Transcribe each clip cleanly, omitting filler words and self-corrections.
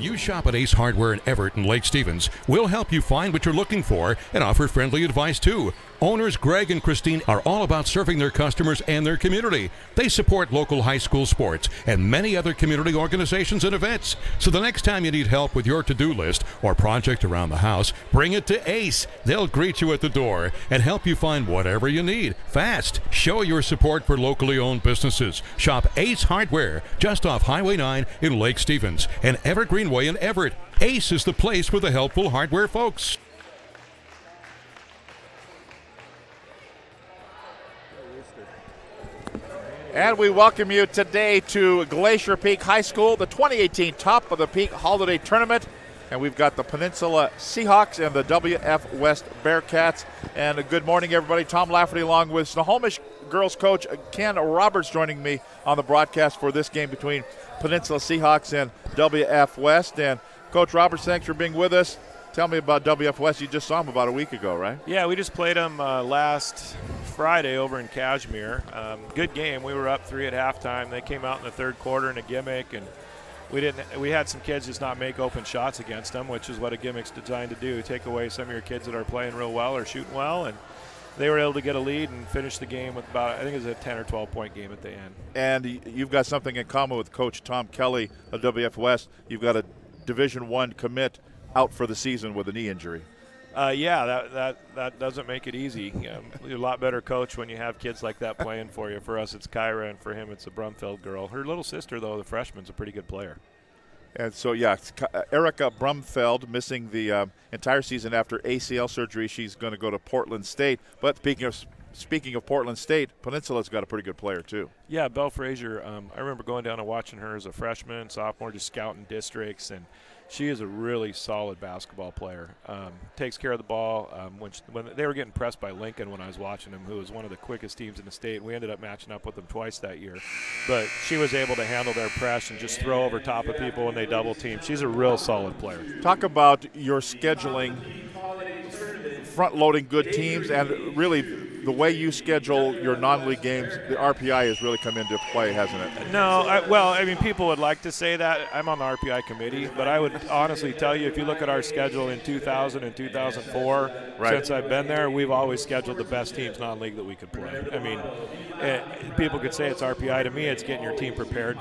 you shop at Ace Hardware in Everett and Lake Stevens, we'll help you find what you're looking for and offer friendly advice too. Owners Greg and Christine are all about serving their customers and their community. They support local high school sports and many other community organizations and events. So the next time you need help with your to-do list or project around the house, bring it to Ace. They'll greet you at the door and help you find whatever you need fast. Show your support for locally owned businesses. Shop Ace Hardware just off Highway 9 in Lake Stevens and Evergreenway in Everett. Ace is the place for the helpful hardware folks. And we welcome you today to Glacier Peak High School, the 2018 Top of the Peak Holiday Tournament. And we've got the Peninsula Seahawks and the WF West Bearcats. And a good morning, everybody. Tom Lafferty along with Snohomish girls coach Ken Roberts joining me on the broadcast for this game between Peninsula Seahawks and WF West. And Coach Roberts, thanks for being with us. Tell me about WF West. You just saw them about a week ago, right? Yeah, we just played them last Friday over in Cashmere. Good game. We were up 3 at halftime. They came out in the third quarter in a gimmick, and we had some kids just not make open shots against them, which is what a gimmick's designed to do, take away some of your kids that are playing real well or shooting well, and they were able to get a lead and finish the game with about, I think it was a 10 or 12 point game at the end. And you've got something in common with Coach Tom Kelly of WF West. You've got a Division I commit out for the season with a knee injury. Yeah, that doesn't make it easy. You're a lot better coach when you have kids like that playing for you. For us, it's Kyra, and for him, it's a Brumfeld girl. Her little sister, though, the freshman's a pretty good player. And so, yeah, Erica Brumfeld missing the entire season after ACL surgery. She's going to go to Portland State. But speaking of Portland State, Peninsula's got a pretty good player too. Yeah, Belle Frazier. I remember going down and watching her as a freshman, sophomore, just scouting districts, and she is a really solid basketball player. Takes care of the ball. When they were getting pressed by Lincoln when I was watching them, who was one of the quickest teams in the state, we ended up matching up with them twice that year. But she was able to handle their press and just throw over top of people when they double team. She's a real solid player. Talk about your scheduling, front-loading good teams, and really the way you schedule your non-league games, the RPI has really come into play, hasn't it? No, well, I mean, people would like to say that. I'm on the RPI committee, but I would honestly tell you, if you look at our schedule in 2000 and 2004, right, since I've been there, we've always scheduled the best teams non-league that we could play. I mean, people could say it's RPI. To me, it's getting your team prepared,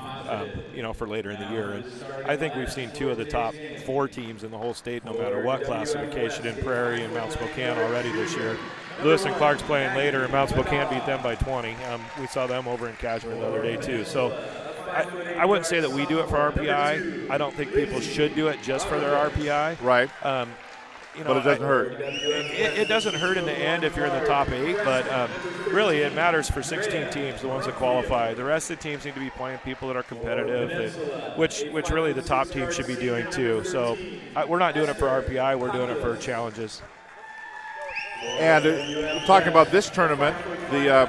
for later in the year. And I think we've seen 2 of the top 4 teams in the whole state, no matter what classification, in Prairie and Mount Spokane already this year. Lewis and Clark's playing later, and Mount Spokane beat them by 20. We saw them over in Cashmere the other day, too. So I wouldn't say that we do it for RPI. I don't think people should do it just for their RPI. Right. But it doesn't hurt. It doesn't hurt in the end if you're in the top 8, but really it matters for 16 teams, the ones that qualify. The rest of the teams need to be playing people that are competitive, which really the top team should be doing too. So we're not doing it for RPI, we're doing it for challenges. And talking about this tournament, the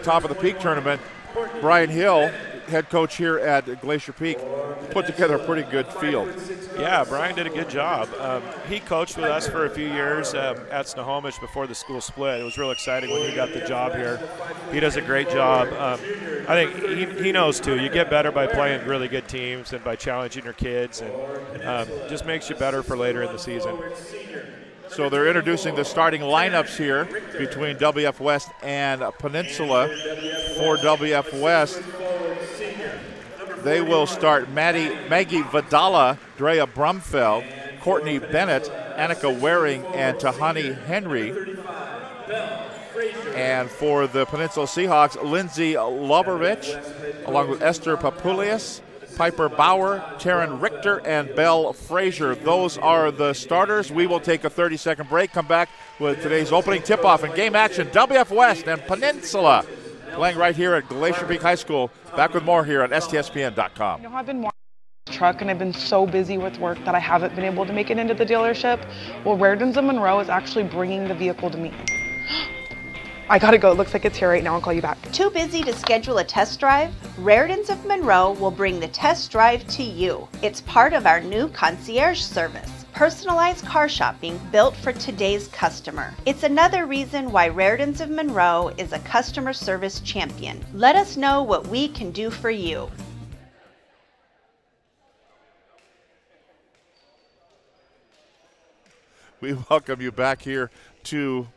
Top of the Peak tournament, Brian Hill, head coach here at Glacier Peak, put together a pretty good field. Yeah, Brian did a good job. He coached with us for a few years at Snohomish before the school split. It was real exciting when he got the job here. He does a great job. I think he knows, too. You get better by playing really good teams and by challenging your kids, and just makes you better for later in the season. So they're introducing the starting lineups here between WF West and Peninsula. For WF West, they will start Maggie Vidala, Drea Brumfeld, Courtney Bennett, Annika Waring, and Tahani Henry. And for the Peninsula Seahawks, Lindsay Loverovich, along with Esther Papulias, Piper Bauer, Taryn Richter, and Belle Frazier. Those are the starters. We will take a 30-second break, come back with today's opening tip-off and game action. WF West and Peninsula playing right here at Glacier Peak High School. Back with more here on STSPN.com. I've been watching the truck and I've been so busy with work that I haven't been able to make it into the dealership. Well, Raritan's of Monroe is actually bringing the vehicle to me. I gotta go. It looks like it's here right now. I'll call you back. Too busy to schedule a test drive? Raritan's of Monroe will bring the test drive to you. It's part of our new concierge service. Personalized car shopping built for today's customer. It's another reason why Raritan's of Monroe is a customer service champion. Let us know what we can do for you. We welcome you back here to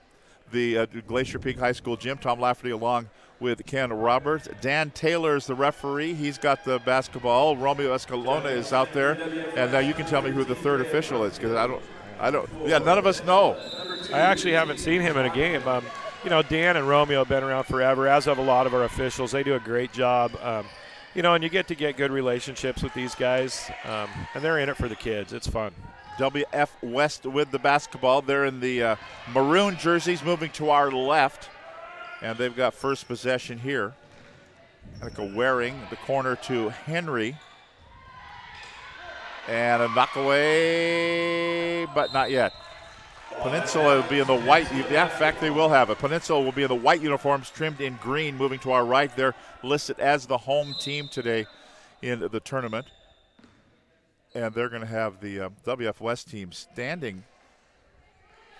the Glacier Peak High School gym. Tom Lafferty along with Ken Roberts. Dan Taylor is the referee. He's got the basketball. Romeo Escalona is out there. And now you can tell me who the third official is, because none of us know. I actually haven't seen him in a game. Dan and Romeo have been around forever, as have a lot of our officials. They do a great job. And you get good relationships with these guys, and they're in it for the kids. It's fun. WF West with the basketball. They're in the maroon jerseys, moving to our left, and they've got first possession here. Annika Waring, the corner to Henry. And a knockaway, but not yet. Peninsula will be in the white. In fact, they will have it. Peninsula will be in the white uniforms, trimmed in green. Moving to our right, they're listed as the home team today in the tournament. And they're going to have the WF West team standing.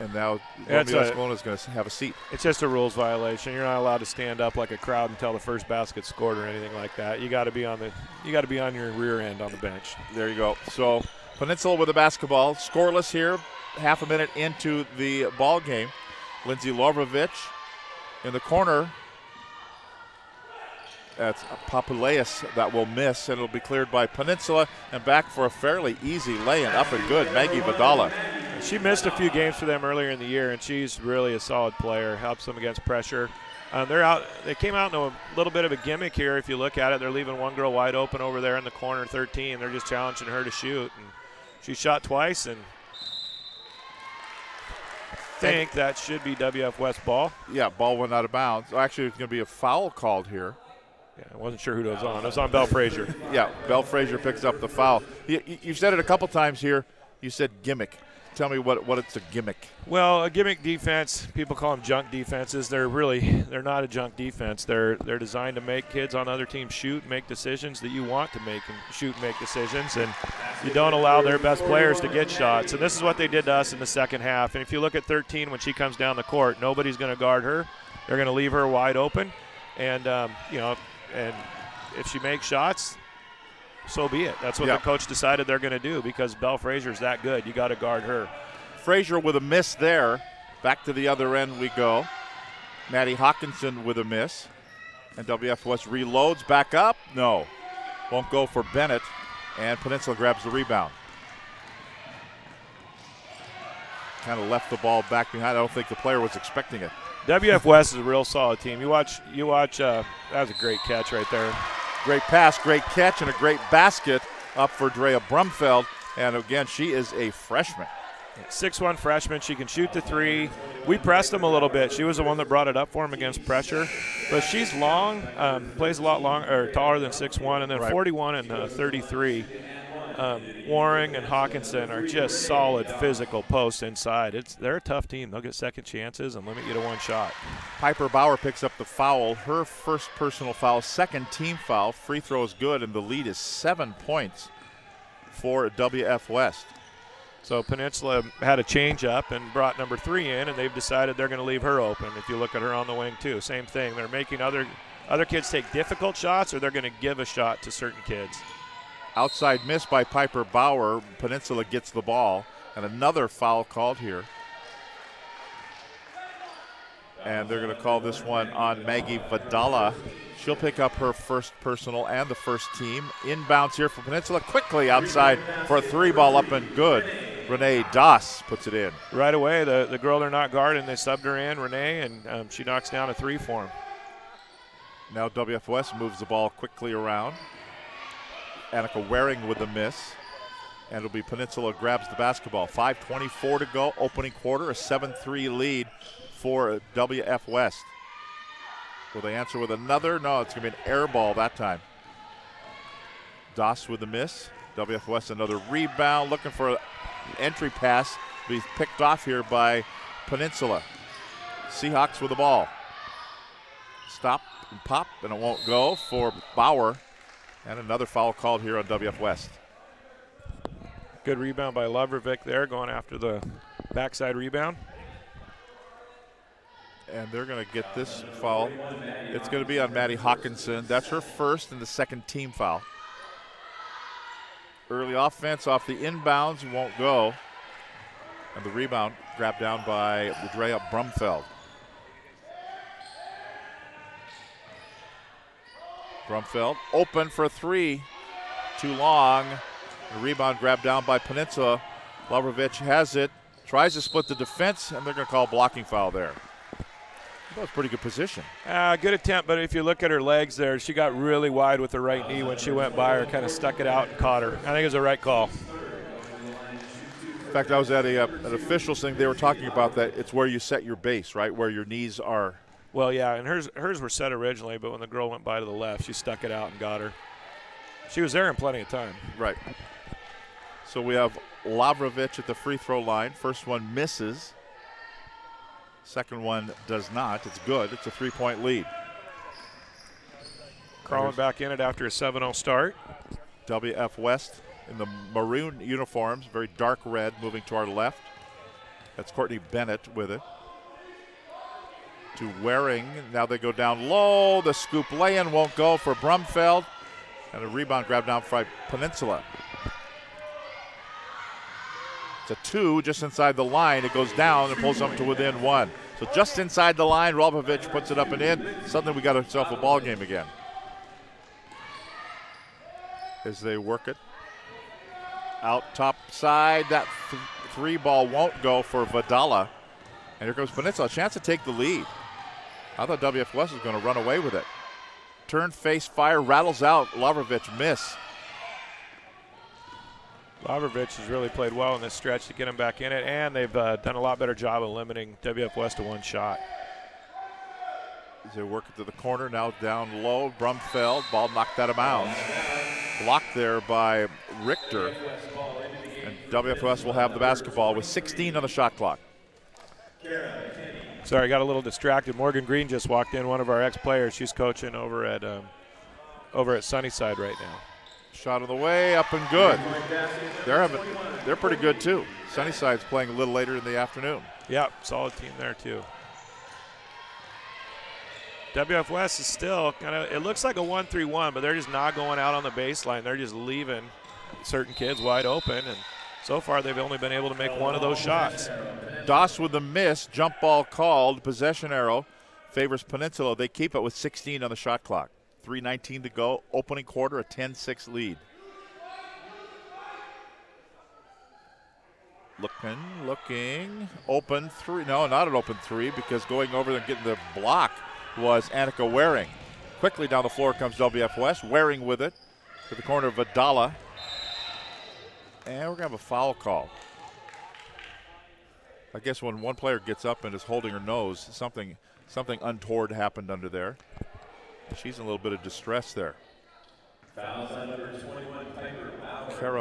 And now Romeo Escalona is going to have a seat. It's just a rules violation. You're not allowed to stand up like a crowd until the first basket's scored or anything like that. You got to be on your rear end on the bench. There you go. So Peninsula with the basketball, scoreless here. Half a minute into the ball game. Lindsay Lovrovich in the corner. That's Papuleus that will miss, and it'll be cleared by Peninsula. And back for a fairly easy lay-in, up and good, Maggie Vidala. She missed a few games for them earlier in the year, and she's really a solid player. Helps them against pressure. They came out in a little bit of a gimmick here. If you look at it, they're leaving one girl wide open over there in the corner, 13. They're just challenging her to shoot, and she shot twice, and I think that should be WF West ball. Yeah, ball went out of bounds. Actually, it's going to be a foul called here. Yeah, I wasn't sure who it was on. It was on Belle Frazier. Yeah, Belle Frazier picks up the foul. You've said it a couple times here. You said gimmick. Tell me what it's a gimmick. Well, a gimmick defense, people call them junk defenses. They're not a junk defense. They're designed to make kids on other teams shoot, make decisions that you want to make, and shoot and make decisions, and you don't allow their best players to get shots. And this is what they did to us in the second half. And if you look at 13, when she comes down the court, nobody's going to guard her. They're going to leave her wide open, and and if she makes shots, so be it. That's what the coach decided they're going to do, because Belle Frazier's that good. You got to guard her. Frazier with a miss there. Back to the other end we go. Maddie Hawkinson with a miss. And WF West reloads back up. No. Won't go for Bennett. And Peninsula grabs the rebound. Kind of left the ball back behind. I don't think the player was expecting it. WF West is a real solid team. You watch. That was a great catch right there. Great pass, great catch, and a great basket up for Drea Brumfeld. And again, she is a freshman. 6'1" freshman. She can shoot the three. We pressed him a little bit. She was the one that brought it up for him against pressure. But she's long, plays a lot taller than 6'1", and then 41 and 33. Waring and Hawkinson are just solid physical posts inside. They're a tough team. They'll get second chances and limit you to one shot. Piper Bauer picks up the foul. Her first personal foul, second team foul. Free throw is good, and the lead is 7 points for WF West. So Peninsula had a change up and brought number 3 in, and they've decided they're going to leave her open. If you look at her on the wing too, same thing. They're making other kids take difficult shots, or they're going to give a shot to certain kids. Outside miss by Piper Bauer. Peninsula gets the ball, and another foul called here. And they're going to call this one on Maggie Vidala. She'll pick up her first personal and the first team. Inbounds here for Peninsula. Quickly outside for a 3-ball up and good. Renee Doss puts it in. Right away, the girl they're not guarding, they subbed her in, Renee, and she knocks down a 3 for him. Now WF West moves the ball quickly around. Annika Waring with the miss. And it'll be Peninsula grabs the basketball. 5:24 to go, opening quarter, a 7-3 lead for WF West. Will they answer with another? No, it's going to be an air ball that time. Doss with the miss. WF West another rebound, looking for an entry pass. Be picked off here by Peninsula. Seahawks with the ball. Stop and pop, and it won't go for Bauer. And another foul called here on WF West. Good rebound by Lovrovic there, going after the backside rebound. And they're going to get this foul. It's going to be on Maddie Hawkinson. That's her first and the second team foul. Early offense off the inbounds won't go. And the rebound grabbed down by Drea Brumfeld. Brumfeld open for three. Too long. The rebound grabbed down by Peninsula. Lavrovich has it. Tries to split the defense, and they're going to call a blocking foul there. That was pretty good position. Good attempt, but if you look at her legs there, she got really wide with her right knee when she went by her, kind of stuck it out and caught her. I think it was the right call. In fact, I was at an officials thing. They were talking about that. It's where you set your base, right, where your knees are. Well, yeah, and hers were set originally, but when the girl went by to the left, she stuck it out and got her. She was there in plenty of time. Right. So we have Lavrovich at the free throw line. First one misses. Second one does not. It's good. It's a 3-point lead. Crawling back in it after a 7-0 start. WF West in the maroon uniforms, very dark red, moving to our left. That's Courtney Bennett with it. To Waring. Now they go down low. The scoop lay-in won't go for Brumfeld. And a rebound grab down by Peninsula. It's a 2 just inside the line. It goes down and pulls up to within 1. So just inside the line, Lavrovich puts it up and in. Suddenly we got ourselves a ball game again. As they work it. Out top side, that three ball won't go for Vidala. And here comes Peninsula, a chance to take the lead. I thought WF West was going to run away with it. Turn, face, fire, rattles out. Lavrovich miss. Lavrovich has really played well in this stretch to get him back in it, and they've done a lot better job of limiting WF West to one shot. As they work it to the corner, now down low. Brumfeld, ball knocked out of bounds. Blocked there by Richter. And WF West will have the basketball with 16 on the shot clock. Sorry, got a little distracted. Morgan Green just walked in, one of our ex-players. She's coaching over at Sunnyside right now. Shot on the way, up and good. They're pretty good too. Sunnyside's playing a little later in the afternoon. Yep, solid team there too. WF West is still kind of, it looks like a 1-3-1, but they're just not going out on the baseline. They're just leaving certain kids wide open, and so far they've only been able to make one of those shots. Doss with the miss, jump ball called, possession arrow favors Peninsula. They keep it with 16 on the shot clock. 3:19 to go, opening quarter, a 10-6 lead. Looking, open three. No, not an open three, because going over there and getting the block was Annika Waring. Quickly down the floor comes WF West. Waring with it to the corner of Vidala. And we're going to have a foul call. I guess when one player gets up and is holding her nose, something untoward happened under there. She's in a little bit of distress there. Kara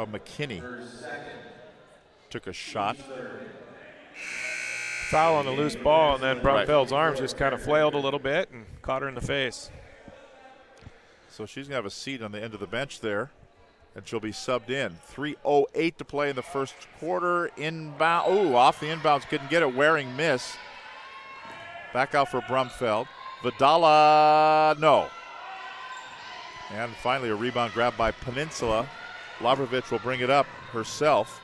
McKinney took a shot. Foul on the loose ball, and then Brumfeld's arms just kind of flailed a little bit and caught her in the face. So she's going to have a seat on the end of the bench there, and she'll be subbed in. 3:08 to play in the first quarter. Inbound. Ooh, off the inbounds. Couldn't get it. Waring miss. Back out for Brumfeld. Vidala, no. And finally a rebound grab by Peninsula. Lavrovich will bring it up herself.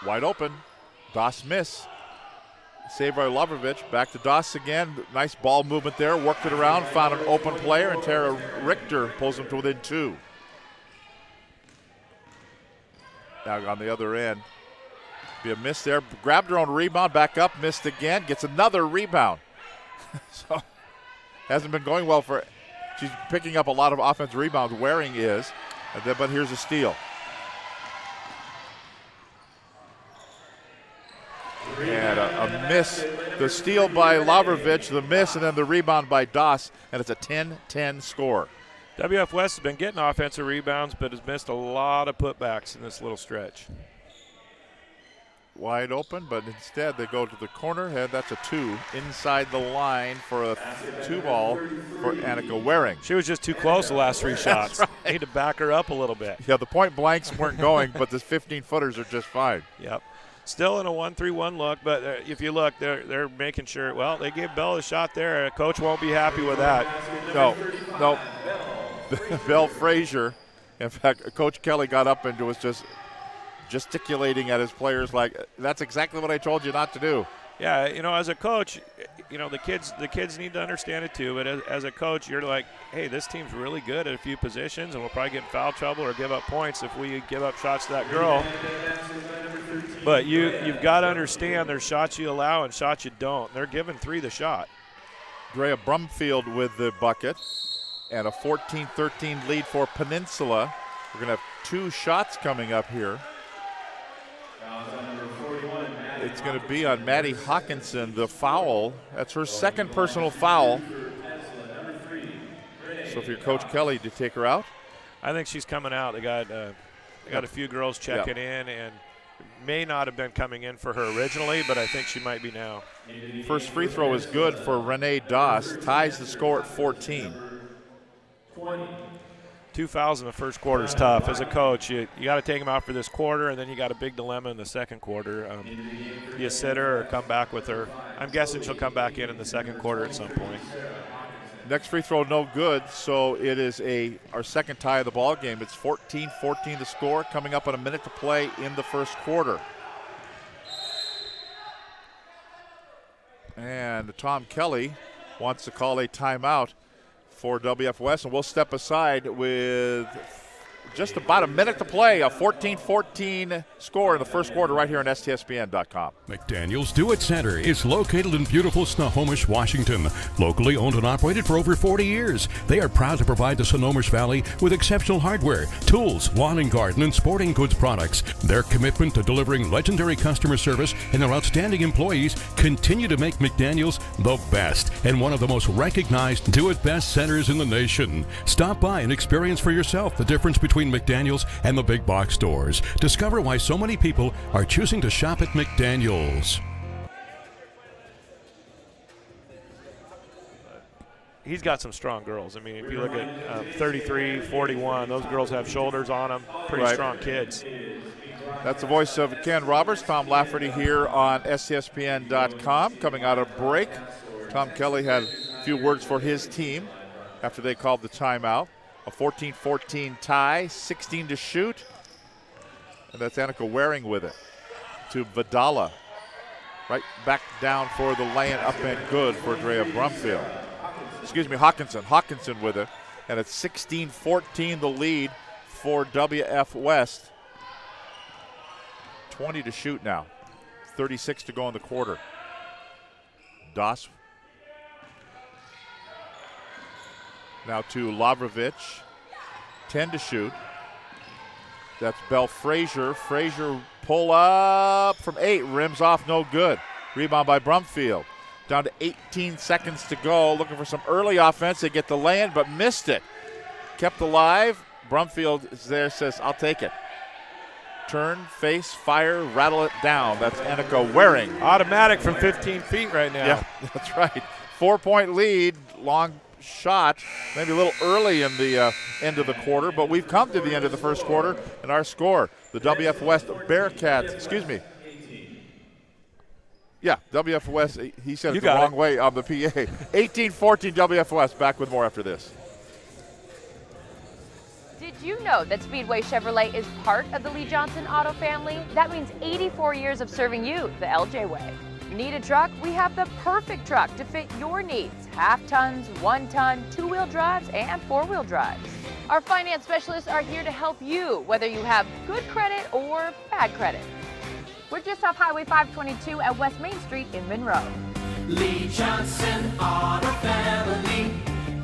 Wide open. Doss miss. Saved by Lavrovich. Back to Doss again. Nice ball movement there. Worked it around. Found an open player, and Tara Richter pulls him to within 2. Now on the other end. Be a miss there. Grabbed her own rebound. Back up. Missed again. Gets another rebound. So hasn't been going well for. She's picking up a lot of offensive rebounds. Waring is. But here's a steal. And a miss. The steal by Lavrovich, the miss, and then the rebound by Doss, and it's a 10-10 score. WF West has been getting offensive rebounds, but has missed a lot of putbacks in this little stretch. Wide open, but instead they go to the corner, and that's a 2 inside the line for a 2-ball for Annika Waring. She was just too close the last 3 shots. Right. Need to back her up a little bit. Yeah, the point blanks weren't going, but the 15-footers are just fine. Yep. Still in a 1-3-1 look, but if you look, they're making sure. Well, they gave Bell a shot there. Coach won't be happy with that. No. Bell Frazier. In fact, Coach Kelly got up and was just gesticulating at his players like, that's exactly what I told you not to do. Yeah, you know, as a coach, you know, the kids need to understand it too. But as a coach, you're like, hey, this team's really good at a few positions, and we'll probably get in foul trouble or give up points if we give up shots to that girl. But you've got to understand there's shots you allow and shots you don't. They're giving 3 the shot. Drea Brumfield with the bucket, and a 14-13 lead for Peninsula. We're going to have 2 shots coming up here. It's going to be on Maddie Hawkinson, the foul. That's her second personal foul. So for your Coach Kelly to take her out? I think she's coming out. They got a few girls checking in, and may not have been coming in for her originally, but I think she might be now. First free throw is good for Renee Doss. Ties the score at 14. 2 fouls in the first quarter is tough. As a coach, you got to take them out for this quarter, and then you got a big dilemma in the second quarter. You sit her or come back with her. I'm guessing she'll come back in the second quarter at some point. Next free throw no good, so it is our second tie of the ball game. It's 14-14 the score, coming up on a minute to play in the first quarter. And Tom Kelly wants to call a timeout for WF West, and we'll step aside with just about a minute to play. A 14-14 score in the first quarter right here on STSPN.com. McDaniel's Do-It Center is located in beautiful Snohomish, Washington. Locally owned and operated for over 40 years. They are proud to provide the Snohomish Valley with exceptional hardware, tools, lawn and garden, and sporting goods products. Their commitment to delivering legendary customer service and their outstanding employees continue to make McDaniel's the best and one of the most recognized Do-It-Best centers in the nation. Stop by and experience for yourself the difference between McDaniel's and the big box stores. Discover why so many people are choosing to shop at McDaniel's. He's got some strong girls. I mean, if you look at 33, 41, those girls have shoulders on them. Pretty strong kids. That's the voice of Ken Roberts. Tom Lafferty here on STSPN.com. Coming out of break, Tom Kelly had a few words for his team after they called the timeout. A 14-14 tie, 16 to shoot. And that's Annika Waring with it. To Vidala. Right back down for the lay-in, up and good for Drea Brumfield. Excuse me, Hawkinson. Hawkinson with it. And it's 16-14 the lead for WF West. 20 to shoot now. 36 to go in the quarter. Doss. Now to Lavrovich. 10 to shoot. That's Belle Frazier. Frazier pull up from 8. Rims off, no good. Rebound by Brumfield. Down to 18 seconds to go. Looking for some early offense. They get the lay-in, but missed it. Kept alive. Brumfield is there, says, I'll take it. Turn, face, fire, rattle it down. That's Annika Waring. Automatic from 15 feet right now. Yeah, that's right. 4-point lead. Long shot, maybe a little early in the end of the quarter, but we've come to the end of the first quarter, and our score, the WF West Bearcats, excuse me. Yeah, WF West, he said it the wrong way on the PA. 18-14 WF West. Back with more after this. Did you know that Speedway Chevrolet is part of the Lee Johnson Auto family? That means 84 years of serving you the LJ way. Need a truck? We have the perfect truck to fit your needs. Half tons, 1 ton, 2-wheel drives, and 4-wheel drives. Our finance specialists are here to help you, whether you have good credit or bad credit. We're just off Highway 522 at West Main Street in Monroe. Lee Johnson Auto Family.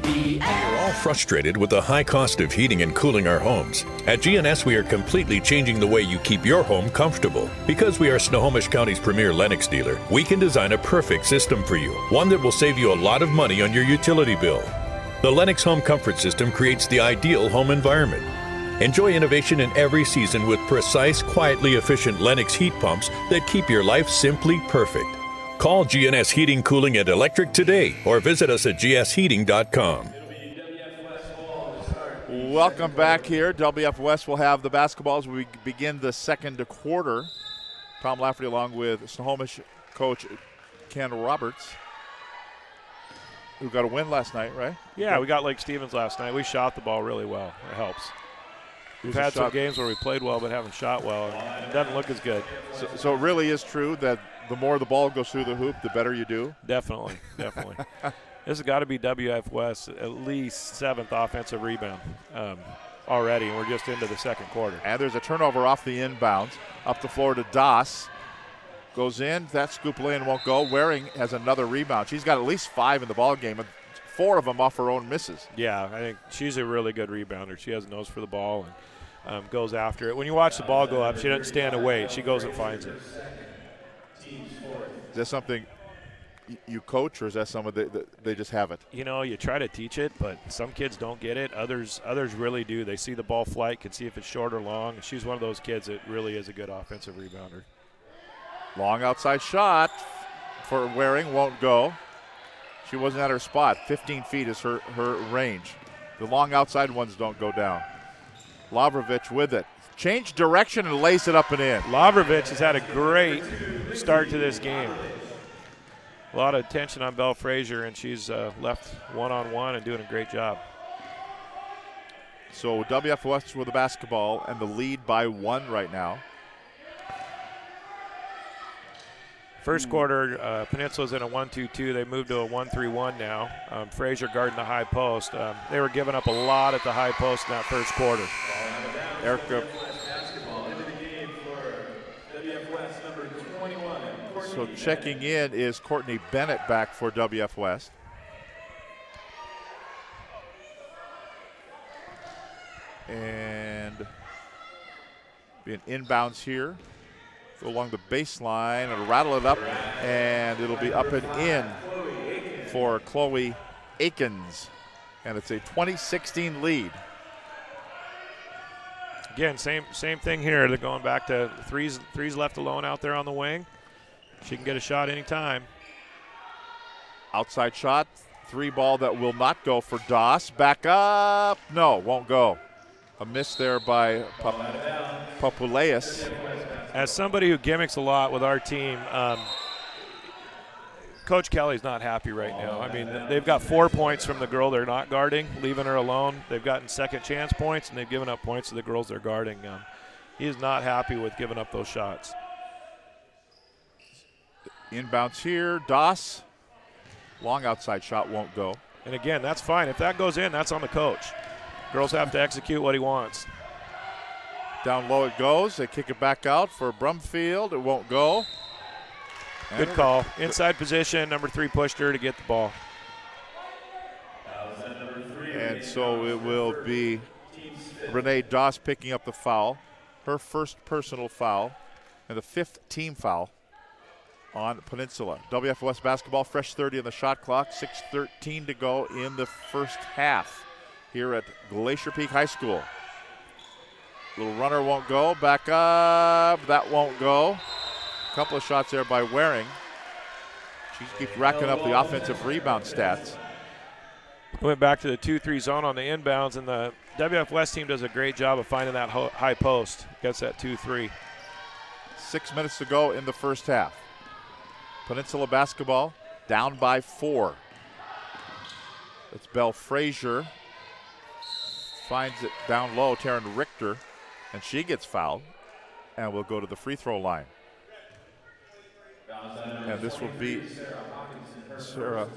We're all frustrated with the high cost of heating and cooling our homes. At GNS, we are completely changing the way you keep your home comfortable. Because we are Snohomish County's premier Lennox dealer, we can design a perfect system for you, one that will save you a lot of money on your utility bill. The Lennox Home Comfort System creates the ideal home environment. Enjoy innovation in every season with precise, quietly efficient Lennox heat pumps that keep your life simply perfect. Call GNS Heating, Cooling, and Electric today or visit us at gsheating.com. Welcome back here. WF West will have the basketball as we begin the second quarter. Tom Lafferty along with Snohomish coach Ken Roberts, who got a win last night, right? Yeah, we got Lake Stevens last night. We shot the ball really well. It helps. We've had some games where we played well but haven't shot well, and it doesn't look as good. So it really is true that the more the ball goes through the hoop, the better you do? Definitely, definitely. This has got to be WF West at least 7th offensive rebound already, and we're just into the second quarter. And there's a turnover off the inbounds. Up the floor to Doss. Goes in. That scoop lane won't go. Waring has another rebound. She's got at least 5 in the ball game, and 4 of them off her own misses. Yeah, I think she's a really good rebounder. She has a nose for the ball and goes after it. When you watch the ball go up, she doesn't stand and wait. She goes and finds it. Is that something you coach, or is that something that they just have it? You know, you try to teach it, but some kids don't get it. Others really do. They see the ball flight, can see if it's short or long. She's one of those kids that really is a good offensive rebounder. Long outside shot for Waring, won't go. She wasn't at her spot. 15 feet is her range. The long outside ones don't go down. Lavrovich with it. Change direction and lays it up and in. Lavrovich has had a great start to this game. A lot of attention on Belle Frazier, and she's left one-on-one and doing a great job. So WF West with the basketball and the lead by 1 right now. First quarter, Peninsula's in a 1-2-2. They moved to a 1-3-1 now. Frazier guarding the high post. They were giving up a lot at the high post in that first quarter. Erica. So checking in is Courtney Bennett back for WF West. And be an inbounds here. Go along the baseline and rattle it up, and it'll be up and in for Chloe Akins. And it's a 20-16 lead. Again, same thing here. They're going back to threes left alone out there on the wing. She can get a shot anytime. Outside shot, 3 ball that will not go for Doss. Back up, no, won't go. A miss there by Populeus. As somebody who gimmicks a lot with our team, Coach Kelly's not happy right now. I mean, they've got 4 points from the girl they're not guarding, leaving her alone. They've gotten second chance points, and they've given up points to the girls they're guarding. He is not happy with giving up those shots. Inbounds here, Doss. Long outside shot won't go. And again, that's fine. If that goes in, that's on the coach. Girls have to execute what he wants. Down low it goes. They kick it back out for Brumfield. It won't go. Good call. Inside position, number 3 pushed her to get the ball. And so it will be Renee Doss picking up the foul. Her first personal foul and the 5th team foul on Peninsula. WF West basketball, fresh 30 on the shot clock. 6:13 to go in the first half here at Glacier Peak High School. Little runner won't go. Back up. That won't go. A couple of shots there by Waring. She keeps racking up the offensive rebound stats. Went back to the 2-3 zone on the inbounds, and the WF West team does a great job of finding that high post. Gets that 2-3. 6 minutes to go in the first half. Peninsula basketball down by 4. It's Belle Frazier. Finds it down low, Taryn Richter, and she gets fouled and will go to the free throw line. And this will be Sarah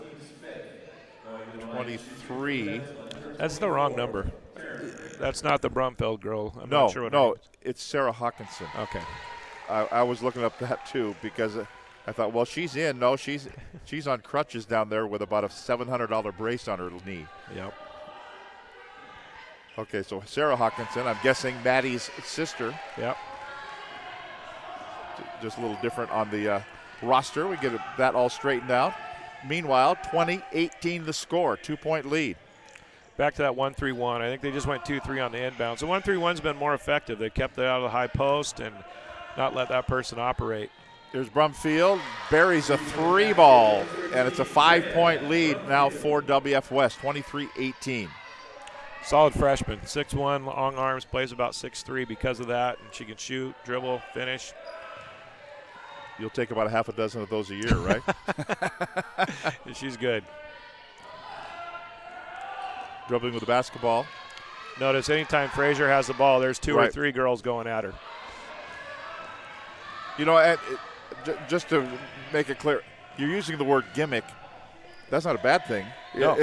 23. That's the wrong number. That's not the Brumfield girl. I'm not sure what no, it's Sarah Hawkinson. Okay. I was looking up that too because I thought, well, she's in. No, she's on crutches down there with about a $700 brace on her knee. Yep. Okay, so Sarah Hawkinson, I'm guessing Maddie's sister. Yep. Just a little different on the roster. We get that all straightened out. Meanwhile, 20-18 the score, 2-point lead. Back to that 1-3-1. I think they just went 2-3 on the inbound. So 1-3-1's been more effective. They kept it out of the high post and not let that person operate. There's Brumfield, buries a 3 ball, and it's a 5-point lead now for WF West, 23-18. Solid freshman, 6'1", long arms, plays about 6'3" because of that, and she can shoot, dribble, finish. You'll take about a half a dozen of those a year, right? She's good. Dribbling with the basketball. Notice anytime Frazier has the ball, there's two or Right. three girls going at her. You know, just to make it clear, you're using the word gimmick. That's not a bad thing. No.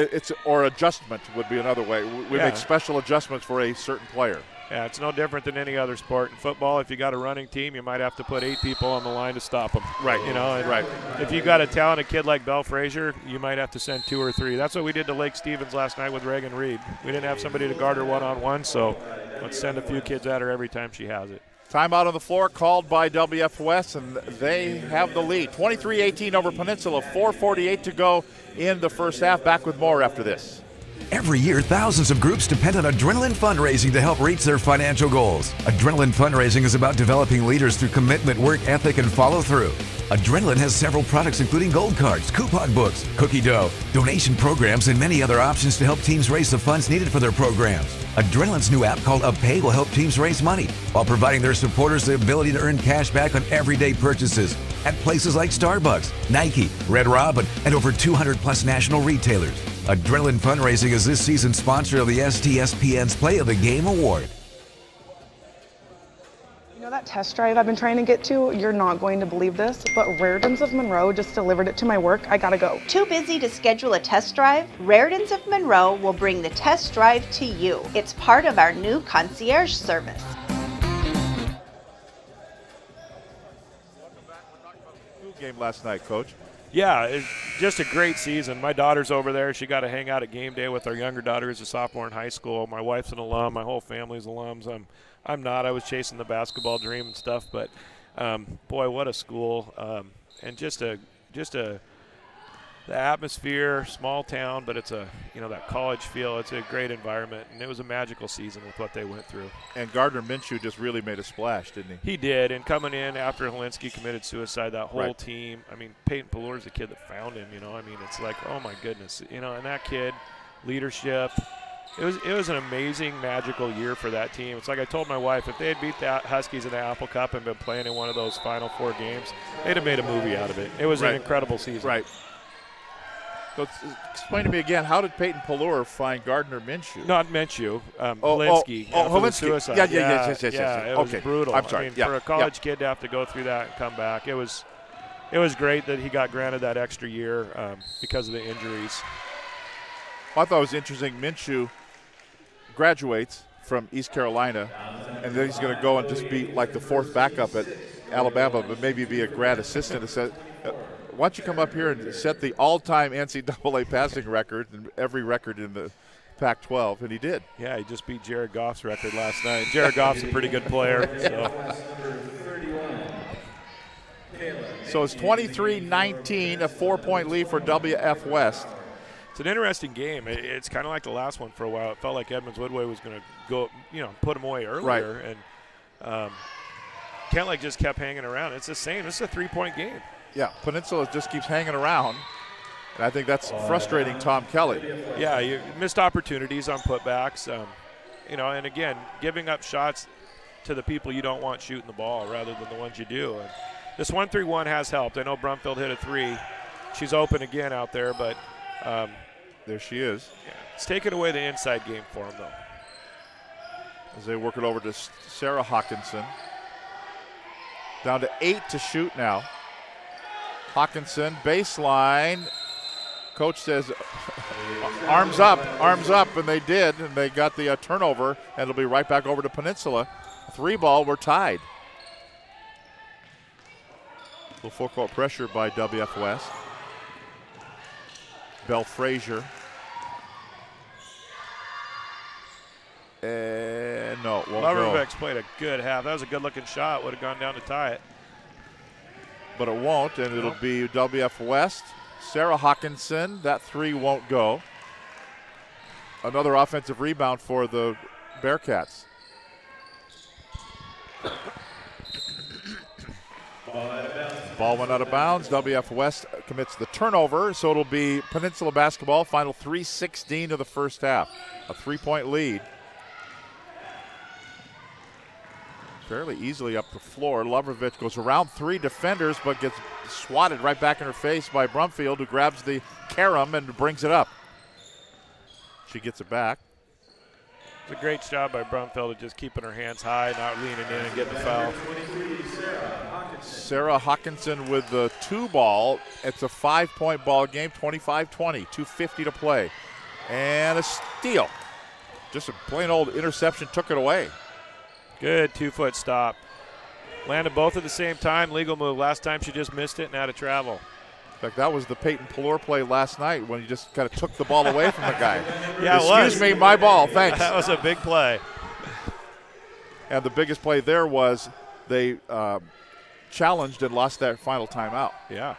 Or adjustment would be another way. We Yeah. make special adjustments for a certain player. Yeah, it's no different than any other sport. In football, if you got a running team, you might have to put 8 people on the line to stop them. Right. You know, and Right. if you got a talented kid like Belle Frazier, you might have to send 2 or 3. That's what we did to Lake Stevens last night with Reagan Reed. We didn't have somebody to guard her one-on-one, so let's send a few kids at her every time she has it. Timeout on the floor called by WF West, and they have the lead. 23-18 over Peninsula, 4:48 to go in the first half. Back with more after this. Every year, thousands of groups depend on Adrenaline Fundraising to help reach their financial goals. Adrenaline Fundraising is about developing leaders through commitment, work ethic, and follow-through. Adrenaline has several products including gold cards, coupon books, cookie dough, donation programs, and many other options to help teams raise the funds needed for their programs. Adrenaline's new app called UpPay will help teams raise money while providing their supporters the ability to earn cash back on everyday purchases at places like Starbucks, Nike, Red Robin, and over 200+ national retailers. Adrenaline Fundraising is this season's sponsor of the STSPN's Play of the Game Award. You know that test drive I've been trying to get to? You're not going to believe this, but Raritan's of Monroe just delivered it to my work. I gotta go. Too busy to schedule a test drive? Raritan's of Monroe will bring the test drive to you. It's part of our new concierge service. Game last night, Coach. Yeah, it's just a great season. My daughter's over there. She got to hang out at game day with our younger daughter who's a sophomore in high school. My wife's an alum. My whole family's alums. I'm not. I was chasing the basketball dream and stuff, but boy, what a school. And the atmosphere, small town, but it's that college feel. It's a great environment, and it was a magical season with what they went through. And Gardner Minshew just really made a splash, didn't he? He did, and coming in after Helinski committed suicide, that whole Right. team. I mean, Peyton Pellure's the kid that found him. It's like, oh my goodness, and that kid, leadership. It was an amazing, magical year for that team. It's like I told my wife, if they had beat the Huskies in the Apple Cup and been playing in one of those Final Four games, they'd have made a movie out of it. It was Right. an incredible season. Right. So explain to me again, how did Peyton Pellure find Gardner Minshew? Not Minshew, Helinski. For the suicide. Yes. It was Okay. brutal. I'm sorry. For a college kid to have to go through that and come back, it was great that he got granted that extra year because of the injuries. I thought it was interesting. Minshew graduates from East Carolina, and then he's going to go and just be like the 4th backup at Alabama, but maybe be a grad assistant. It said, why don't you come up here and set the all-time NCAA passing record and every record in the Pac-12, and he did. Yeah, he just beat Jared Goff's record last night. Jared Goff's a pretty good player. So it's 23-19, a 4-point lead for WF West. It's an interesting game. It's kind of like the last one for a while. It felt like Edmonds Woodway was going to go, put him away earlier. Right. And Kent just kept hanging around. It's the same. It's a 3-point game. Yeah, Peninsula just keeps hanging around, and I think that's frustrating Tom Kelly. Yeah, you missed opportunities on putbacks, and again, giving up shots to the people you don't want shooting the ball rather than the ones you do. And this 1-3-1 has helped. I know Brumfield hit a 3. She's open again out there, but there she is. Yeah, it's taken away the inside game for them, though. As they work it over to Sarah Hawkinson. Down to 8 to shoot now. Hawkinson, baseline. Coach says, arms up, and they did, and they got the turnover, and it'll be right back over to Peninsula. 3-ball, we're tied. A little full court pressure by WF West. Belle Frazier. And no, won't go. Loverbeck's played a good half. That was a good-looking shot. Would have gone down to tie it. But it won't, and it'll be WF West. Sarah Hawkinson, that 3 won't go. Another offensive rebound for the Bearcats. Ball went out of bounds. WF West commits the turnover, so it'll be Peninsula basketball. Final 3:16 of the first half. A 3-point lead. Fairly easily up the floor. Loverovich goes around 3 defenders, but gets swatted right back in her face by Brumfield, who grabs the carom and brings it up. She gets it back. It's a great job by Brumfield of just keeping her hands high, not leaning in and getting the foul. Sarah Hawkinson with the 2 ball. It's a 5-point ball game, 25-20, 2:50 to play. And a steal. Just a plain old interception, took it away. Good 2-foot stop. Landed both at the same time, legal move. Last time she just missed it and had to travel. In fact, that was the Peyton Pallor play last night when he just kind of took the ball away from the guy. Yeah, it was. Excuse me, my ball, thanks. That was a big play. And the biggest play there was they challenged and lost that final timeout. Yeah.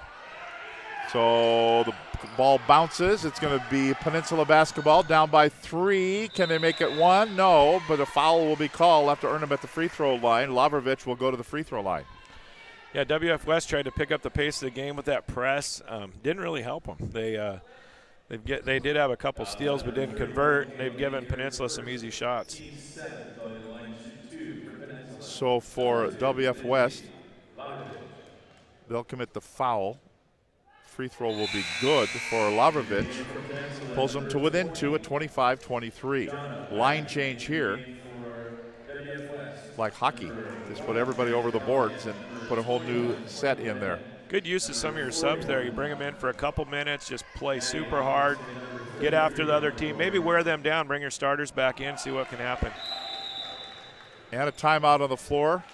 So the ball bounces. It's going to be Peninsula basketball down by 3. Can they make it 1? No, but a foul will be called after Earnham at the free throw line. Lavrovich will go to the free throw line. Yeah, WF West tried to pick up the pace of the game with that press. Didn't really help them. They did have a couple steals but didn't convert, and they've given Peninsula some easy shots. So for WF West, they'll commit the foul. Free throw will be good for Lavrovich. Pulls them to within 2 at 25-23. Line change here. Like hockey, just put everybody over the boards and put a whole new set in there. Good use of some of your subs there. You bring them in for a couple minutes, just play super hard, get after the other team, maybe wear them down, bring your starters back in, see what can happen. And a timeout on the floor,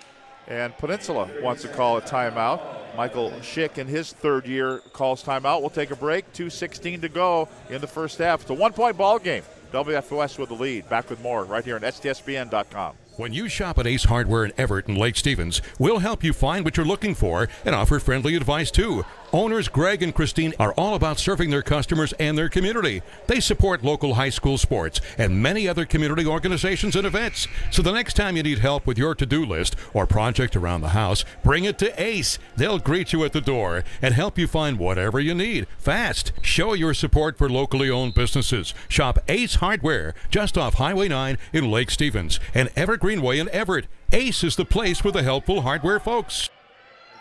and Peninsula wants to call a timeout. Michael Schick in his 3rd year calls timeout. We'll take a break, 2:16 to go in the first half. It's a 1-point ball game. WF West with the lead. Back with more right here on STSPN.com. When you shop at Ace Hardware in Everett and Lake Stevens, we'll help you find what you're looking for and offer friendly advice too. Owners Greg and Christine are all about serving their customers and their community. They support local high school sports and many other community organizations and events. So the next time you need help with your to-do list or project around the house, bring it to Ace. They'll greet you at the door and help you find whatever you need fast. Show your support for locally owned businesses. Shop Ace Hardware just off Highway 9 in Lake Stevens and Everett Greenway in Everett. Ace is the place for the helpful hardware folks.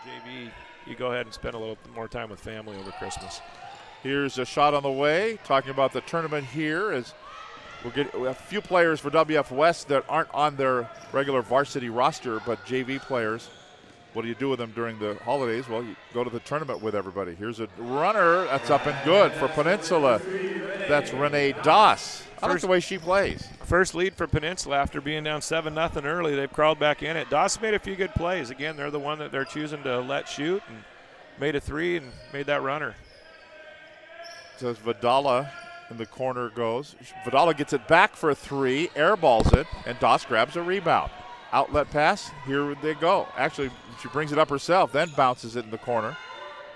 JV, you go ahead and spend a little more time with family over Christmas. Here's a shot on the way. Talking about the tournament here is we have a few players for WF West that aren't on their regular varsity roster, but JV players. What do you do with them during the holidays? Well, you go to the tournament with everybody. Here's a runner. That's up and good for Peninsula. That's Renee Doss. I like the way she plays. First lead for Peninsula after being down 7-0 early. They've crawled back in it. Doss made a few good plays. Again, they're the one that they're choosing to let shoot, and made a 3 and made that runner. Says Vidala in the corner goes. Vidala gets it back for a 3, airballs it, and Doss grabs a rebound. Outlet pass, here they go. Actually, she brings it up herself, then bounces it in the corner.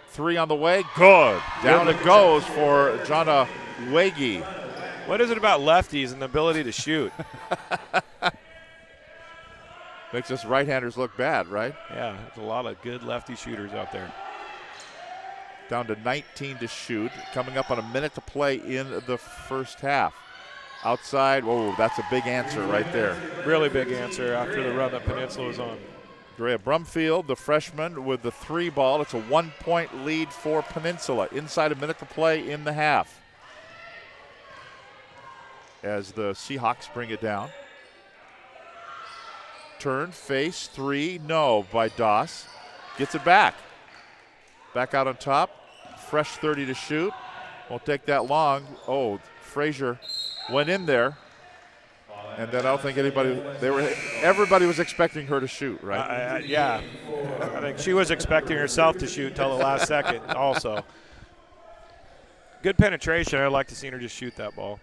3 on the way, good. Down it goes for Jonna Wege. What is it about lefties and the ability to shoot? Makes us right-handers look bad, right? Yeah, there's a lot of good lefty shooters out there. Down to 19 to shoot, coming up on a minute to play in the first half. Outside, whoa, that's a big answer right there. Really big answer after the run that Peninsula was on. Drea Brumfield, the freshman, with the 3 ball. It's a 1-point lead for Peninsula. Inside a minute to play in the half. As the Seahawks bring it down. Turn, face, 3, no by Doss. Gets it back. Back out on top. Fresh 30 to shoot. Won't take that long. Oh, Frazier went in there. And then I don't think everybody was expecting her to shoot, right? Yeah. I think she was expecting herself to shoot till the last second also. Good penetration. I'd like to see her just shoot that ball.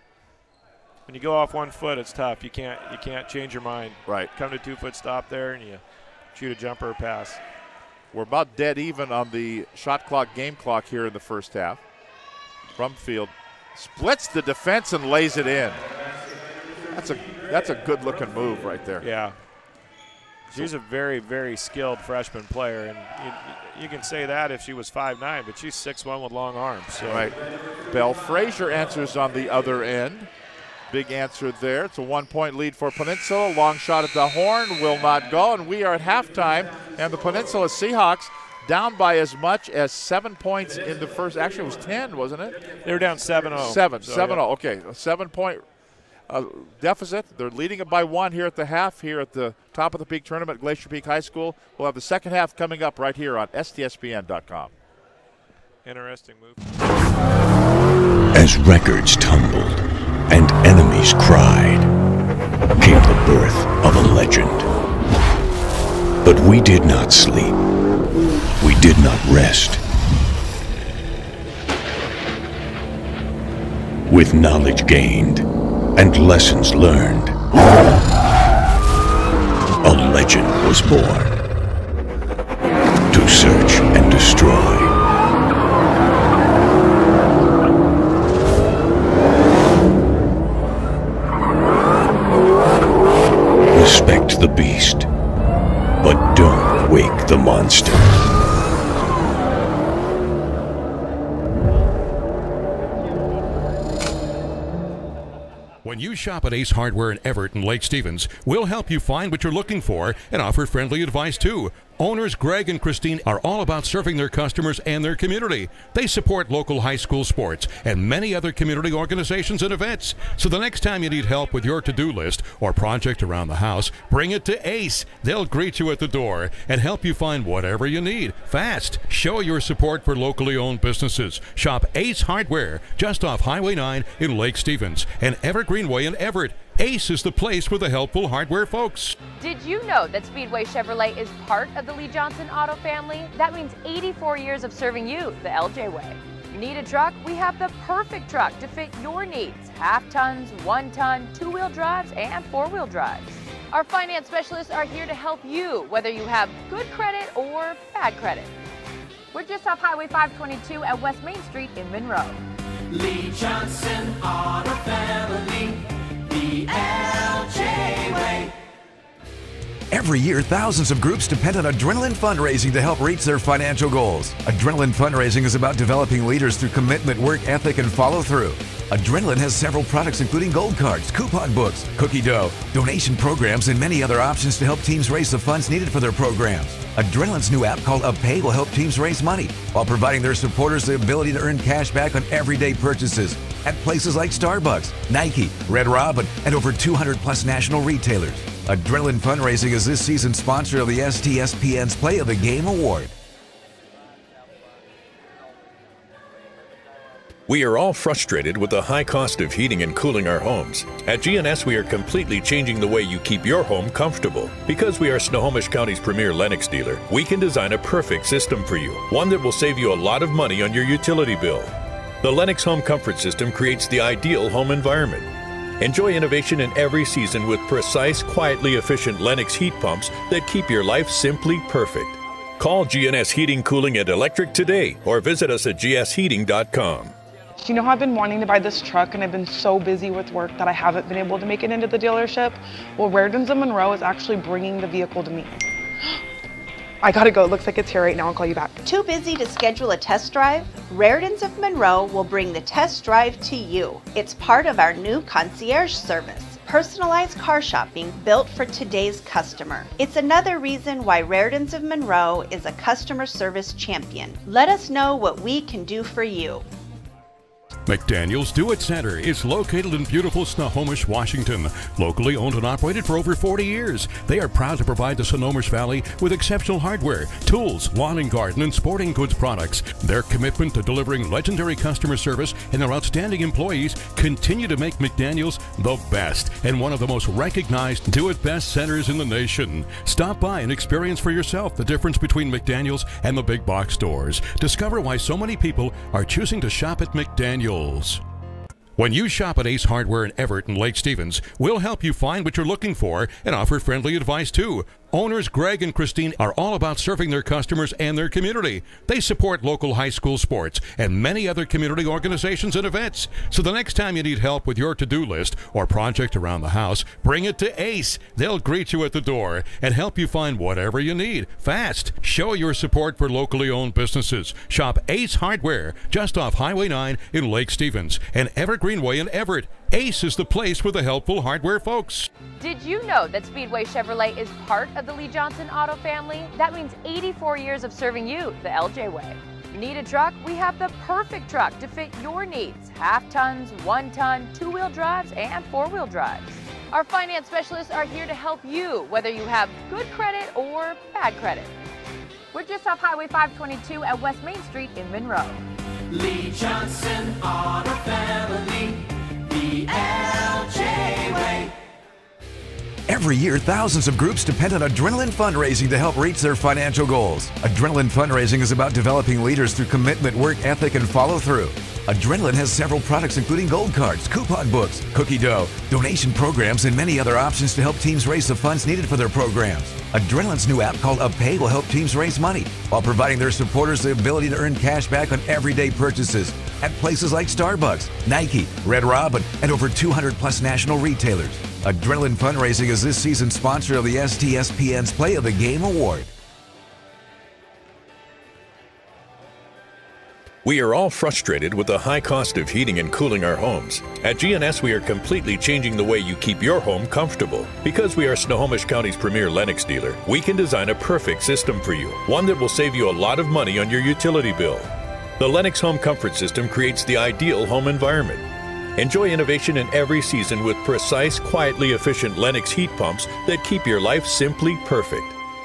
When you go off 1 foot, it's tough. You can't change your mind. Right. Come to 2-foot stop there and you shoot a jumper or pass. We're about dead even on the shot clock, game clock here in the first half. Brumfield splits the defense and lays it in. That's a good-looking move right there. Yeah. She's a very, very skilled freshman player, and you can say that if she was 5'9", but she's 6'1" with long arms. So. Right. Belle Frazier answers on the other end. Big answer there. It's a 1-point lead for Peninsula. Long shot at the horn will not go, and we are at halftime, and the Peninsula Seahawks down by as much as 7 points in the first. Actually, it was 10, wasn't it? They were down 7-0. 7-0. Okay, a 7-point deficit. They're leading it by 1 here at the half, here at the top of the peak tournament at Glacier Peak High School. We'll have the second half coming up right here on STSPN.com. Interesting move. As records tumbled and enemies cried, came the birth of a legend. But we did not sleep. We did not rest. With knowledge gained and lessons learned, a legend was born to search and destroy. Respect the beast, but don't wake the monster. When you shop at Ace Hardware in Everett and Lake Stevens, we'll help you find what you're looking for and offer friendly advice too. Owners Greg and Christine are all about serving their customers and their community. They support local high school sports and many other community organizations and events. So the next time you need help with your to-do list or project around the house, bring it to Ace. They'll greet you at the door and help you find whatever you need fast. Show your support for locally owned businesses. Shop Ace Hardware just off Highway 9 in Lake Stevens and Evergreenway in Everett. Ace is the place for the helpful hardware folks. Did you know that Speedway Chevrolet is part of the Lee Johnson Auto family? That means 84 years of serving you the LJ way. Need a truck? We have the perfect truck to fit your needs. Half tons, 1 ton, 2-wheel drives, and 4-wheel drives. Our finance specialists are here to help you, whether you have good credit or bad credit. We're just off Highway 522 at West Main Street in Monroe. Lee Johnson Auto Family, the LJ way. Every year, thousands of groups depend on Adrenaline Fundraising to help reach their financial goals. Adrenaline Fundraising is about developing leaders through commitment, work ethic, and follow-through. Adrenaline has several products including gold cards, coupon books, cookie dough, donation programs, and many other options to help teams raise the funds needed for their programs. Adrenaline's new app called UpPay will help teams raise money while providing their supporters the ability to earn cash back on everyday purchases at places like Starbucks, Nike, Red Robin, and over 200 plus national retailers. Adrenaline Fundraising is this season's sponsor of the STSPN's Play of the Game Award. We are all frustrated with the high cost of heating and cooling our homes. At GNS, we are completely changing the way you keep your home comfortable. Because we are Snohomish County's premier Lennox dealer, we can design a perfect system for you, one that will save you a lot of money on your utility bill. The Lennox Home Comfort System creates the ideal home environment. Enjoy innovation in every season with precise, quietly efficient Lennox heat pumps that keep your life simply perfect. Call GNS Heating, Cooling, and Electric today or visit us at gsheating.com. You know how I've been wanting to buy this truck and I've been so busy with work that I haven't been able to make it into the dealership? Well, Rairdens of Monroe is actually bringing the vehicle to me. I gotta go, it looks like it's here right now, I'll call you back. Too busy to schedule a test drive? Rairdens of Monroe will bring the test drive to you. It's part of our new concierge service. Personalized car shopping built for today's customer. It's another reason why Rairdens of Monroe is a customer service champion. Let us know what we can do for you. McDaniel's Do It Center is located in beautiful Snohomish, Washington. Locally owned and operated for over 40 years, they are proud to provide the Snohomish Valley with exceptional hardware, tools, lawn and garden, and sporting goods products. Their commitment to delivering legendary customer service and their outstanding employees continue to make McDaniel's the best and one of the most recognized Do It Best centers in the nation. Stop by and experience for yourself the difference between McDaniel's and the big box stores. Discover why so many people are choosing to shop at McDaniel's. When you shop at Ace Hardware in Everett and Lake Stevens, we'll help you find what you're looking for and offer friendly advice too. Owners Greg and Christine are all about serving their customers and their community. They support local high school sports and many other community organizations and events. So the next time you need help with your to-do list or project around the house, bring it to Ace. They'll greet you at the door and help you find whatever you need fast. Show your support for locally owned businesses. Shop Ace Hardware just off Highway 9 in Lake Stevens and Evergreenway in Everett. Ace is the place for the helpful hardware folks. Did you know that Speedway Chevrolet is part of the Lee Johnson Auto family? That means 84 years of serving you the LJ way. Need a truck? We have the perfect truck to fit your needs. Half tons, 1 ton, 2-wheel drives, and 4-wheel drives. Our finance specialists are here to help you, whether you have good credit or bad credit. We're just off Highway 522 at West Main Street in Monroe. Lee Johnson Auto Family, the LJ way. Every year, thousands of groups depend on Adrenaline Fundraising to help reach their financial goals. Adrenaline Fundraising is about developing leaders through commitment, work ethic, and follow-through. Adrenaline has several products including gold cards, coupon books, cookie dough, donation programs, and many other options to help teams raise the funds needed for their programs. Adrenaline's new app called UpPay will help teams raise money while providing their supporters the ability to earn cash back on everyday purchases at places like Starbucks, Nike, Red Robin, and over 200 plus national retailers. Adrenaline Fundraising is this season's sponsor of the STSPN's Play of the Game Award. We are all frustrated with the high cost of heating and cooling our homes. At GNS, we are completely changing the way you keep your home comfortable. Because we are Snohomish County's premier Lennox dealer, we can design a perfect system for you, one that will save you a lot of money on your utility bill. The Lennox Home Comfort System creates the ideal home environment. Enjoy innovation in every season with precise, quietly efficient Lennox heat pumps that keep your life simply perfect.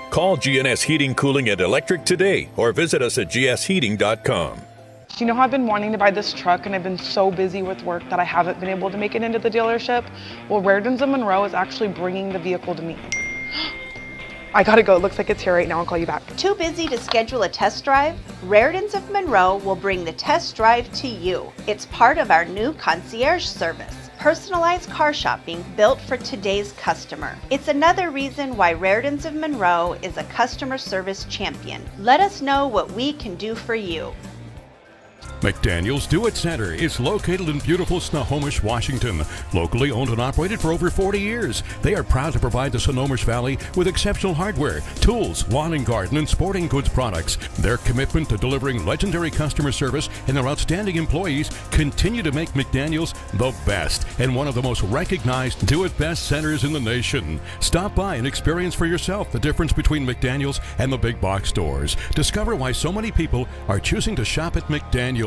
Call GNS Heating, Cooling, and Electric today or visit us at gsheating.com. You know how I've been wanting to buy this truck and I've been so busy with work that I haven't been able to make it into the dealership? Well, Rairdens of Monroe is actually bringing the vehicle to me. I gotta go, it looks like it's here right now, I'll call you back. Too busy to schedule a test drive? Rairdens of Monroe will bring the test drive to you. It's part of our new concierge service. Personalized car shopping built for today's customer. It's another reason why Rairdens of Monroe is a customer service champion. Let us know what we can do for you. McDaniel's Do It Center is located in beautiful Snohomish, Washington. Locally owned and operated for over 40 years, they are proud to provide the Snohomish Valley with exceptional hardware, tools, lawn and garden, and sporting goods products. Their commitment to delivering legendary customer service and their outstanding employees continue to make McDaniel's the best and one of the most recognized do-it-best centers in the nation. Stop by and experience for yourself the difference between McDaniel's and the big box stores. Discover why so many people are choosing to shop at McDaniel's.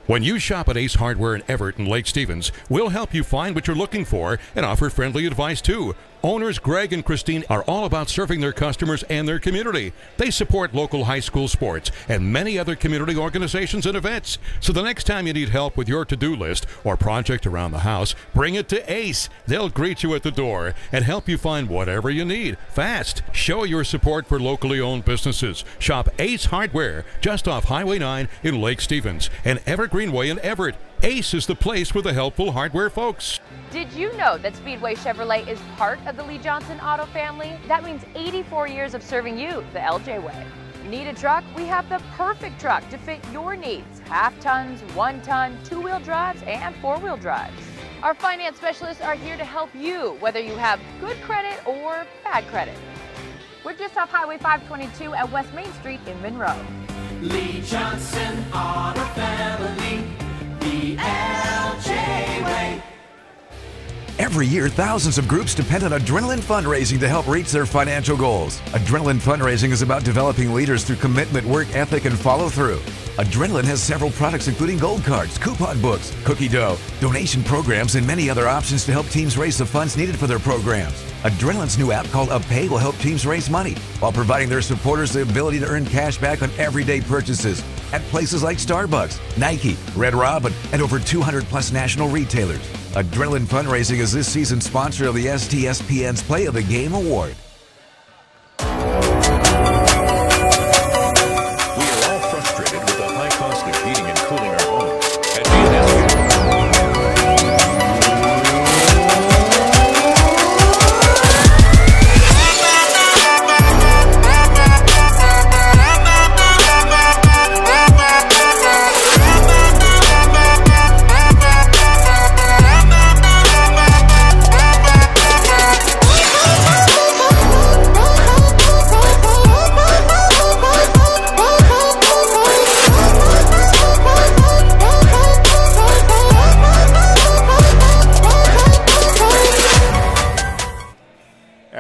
When you shop at Ace Hardware in Everett and Lake Stevens, we'll help you find what you're looking for and offer friendly advice too. Owners Greg and Christine are all about serving their customers and their community. They support local high school sports and many other community organizations and events. So the next time you need help with your to-do list or project around the house, bring it to Ace. They'll greet you at the door and help you find whatever you need fast. Show your support for locally owned businesses. Shop Ace Hardware just off Highway 9 in Lake Stevens and Evergreen Way in Everett. Ace is the place for the helpful hardware folks. Did you know that Speedway Chevrolet is part of the Lee Johnson Auto Family? That means 84 years of serving you the LJ way. Need a truck? We have the perfect truck to fit your needs. Half tons, 1 ton, 2-wheel drives, and 4-wheel drives. Our finance specialists are here to help you, whether you have good credit or bad credit. We're just off Highway 522 at West Main Street in Monroe. Lee Johnson Auto Family, the LJ way. Every year, thousands of groups depend on Adrenaline Fundraising to help reach their financial goals. Adrenaline Fundraising is about developing leaders through commitment, work ethic, and follow-through. Adrenaline has several products including gold cards, coupon books, cookie dough, donation programs, and many other options to help teams raise the funds needed for their programs. Adrenaline's new app called UpPay will help teams raise money while providing their supporters the ability to earn cash back on everyday purchases at places like Starbucks, Nike, Red Robin, and over 200 plus national retailers. Adrenaline Fundraising is this season's sponsor of the STSPN's Play of the Game Award. We are all frustrated with the high cost of heating and cooling our homes. At GNS,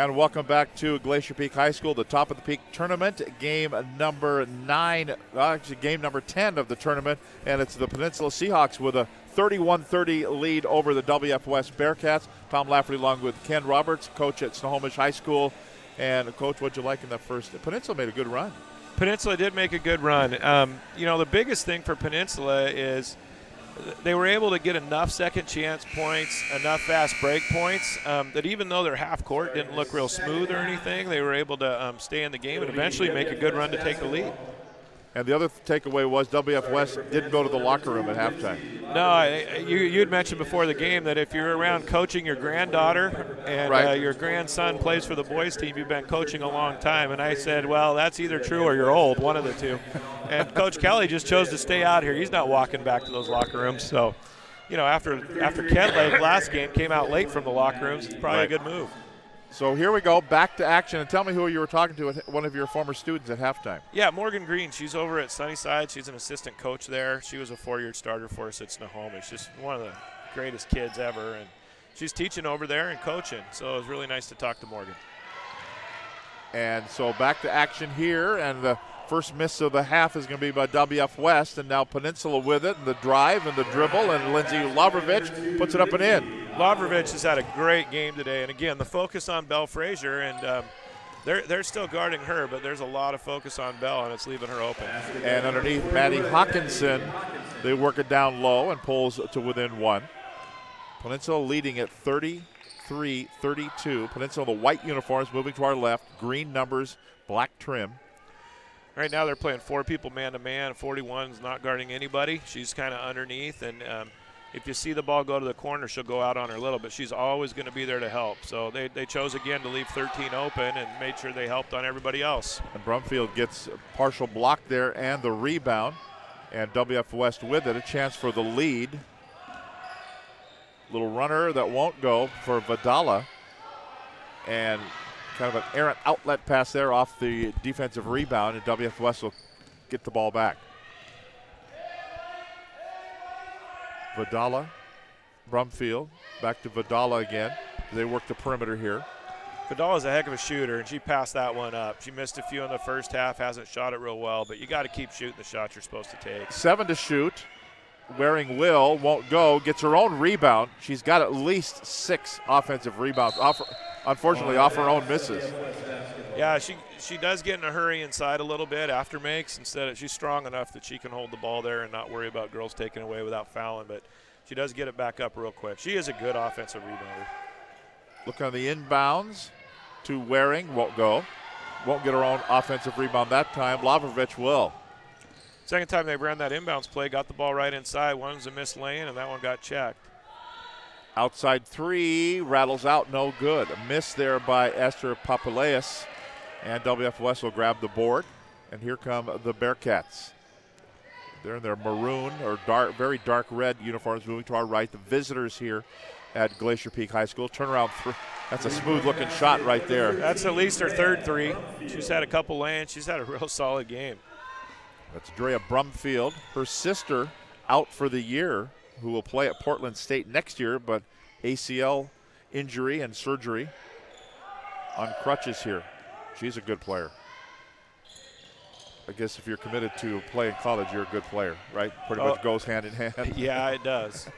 And welcome back to Glacier Peak High School, the top of the peak tournament, game number 9, actually game number 10 of the tournament, and it's the Peninsula Seahawks with a 31-30 lead over the WF West Bearcats. Tom Lafferty along with Ken Roberts, coach at Snohomish High School. And Coach, what'd you like in that first? Peninsula made a good run. Peninsula did make a good run. You know, the biggest thing for Peninsula is they were able to get enough second chance points, enough fast break points, that even though their half court didn't look real smooth or anything, they were able to stay in the game and eventually make a good run to take the lead. And the other takeaway was WF West didn't go to the locker room at halftime. No, you had mentioned before the game that if you're around coaching your granddaughter and your grandson plays for the boys team, you've been coaching a long time. And I said, well, that's either true or you're old, one of the two. And Coach Kelly just chose to stay out here. He's not walking back to those locker rooms. So, you know, after Kent Lake last game came out late from the locker rooms, it's probably a good move. So here we go, back to action. And tell me who you were talking to, one of your former students at halftime. Yeah, Morgan Green. She's over at Sunnyside. She's an assistant coach there. She was a 4-year starter for us at Snohomish. Just one of the greatest kids ever. And she's teaching over there and coaching. So it was really nice to talk to Morgan. And so back to action here. And the first miss of the half is going to be by WF West. And now Peninsula with it. And the drive and the dribble. And Lindsay Lavrovich puts it up and in. Lavrovich has had a great game today, and again, the focus on Belle Frazier, and they're still guarding her, but there's a lot of focus on Belle, and it's leaving her open. And underneath, Maddie Hawkinson, they work it down low and pulls to within 1. Peninsula leading at 33-32. Peninsula, the white uniforms moving to our left, green numbers, black trim. Right now they're playing 4 people man-to-man. 41's not guarding anybody. She's kind of underneath, and if you see the ball go to the corner, she'll go out on her little, but she's always going to be there to help. So they chose again to leave 13 open and made sure they helped on everybody else. And Brumfield gets a partial block there and the rebound. And WF West with it, a chance for the lead. Little runner that won't go for Vidala. And kind of an errant outlet pass there off the defensive rebound, and WF West will get the ball back. Vidala, Brumfield, back to Vidala again. They work the perimeter here. Vidala's a heck of a shooter, and she passed that one up. She missed a few in the first half, hasn't shot it real well, but you got to keep shooting the shots you're supposed to take. 7 to shoot. Waring will, won't go, gets her own rebound. She's got at least 6 offensive rebounds, unfortunately off her own misses. Yeah, she does get in a hurry inside a little bit after makes. She's strong enough that she can hold the ball there and not worry about girls taking away without fouling, but she does get it back up real quick. She is a good offensive rebounder. Look on the inbounds to Waring, won't go. Won't get her own offensive rebound that time. Lavrovich will. Second time they ran that inbounds play, got the ball right inside. One was a missed lane, and that one got checked. Outside 3, rattles out, no good. A miss there by Esther Papaleas. And WF West will grab the board. And here come the Bearcats. They're in their maroon or dark, very dark red uniforms moving to our right. The visitors here at Glacier Peak High School. Turnaround 3. That's a smooth-looking shot right there. That's at least her third 3. She's had a couple lands. She's had a real solid game. That's Drea Brumfield. Her sister out for the year, who will play at Portland State next year, but ACL injury and surgery on crutches here. She's a good player. I guess if you're committed to play in college, you're a good player, right? Pretty much goes hand in hand. Yeah, it does.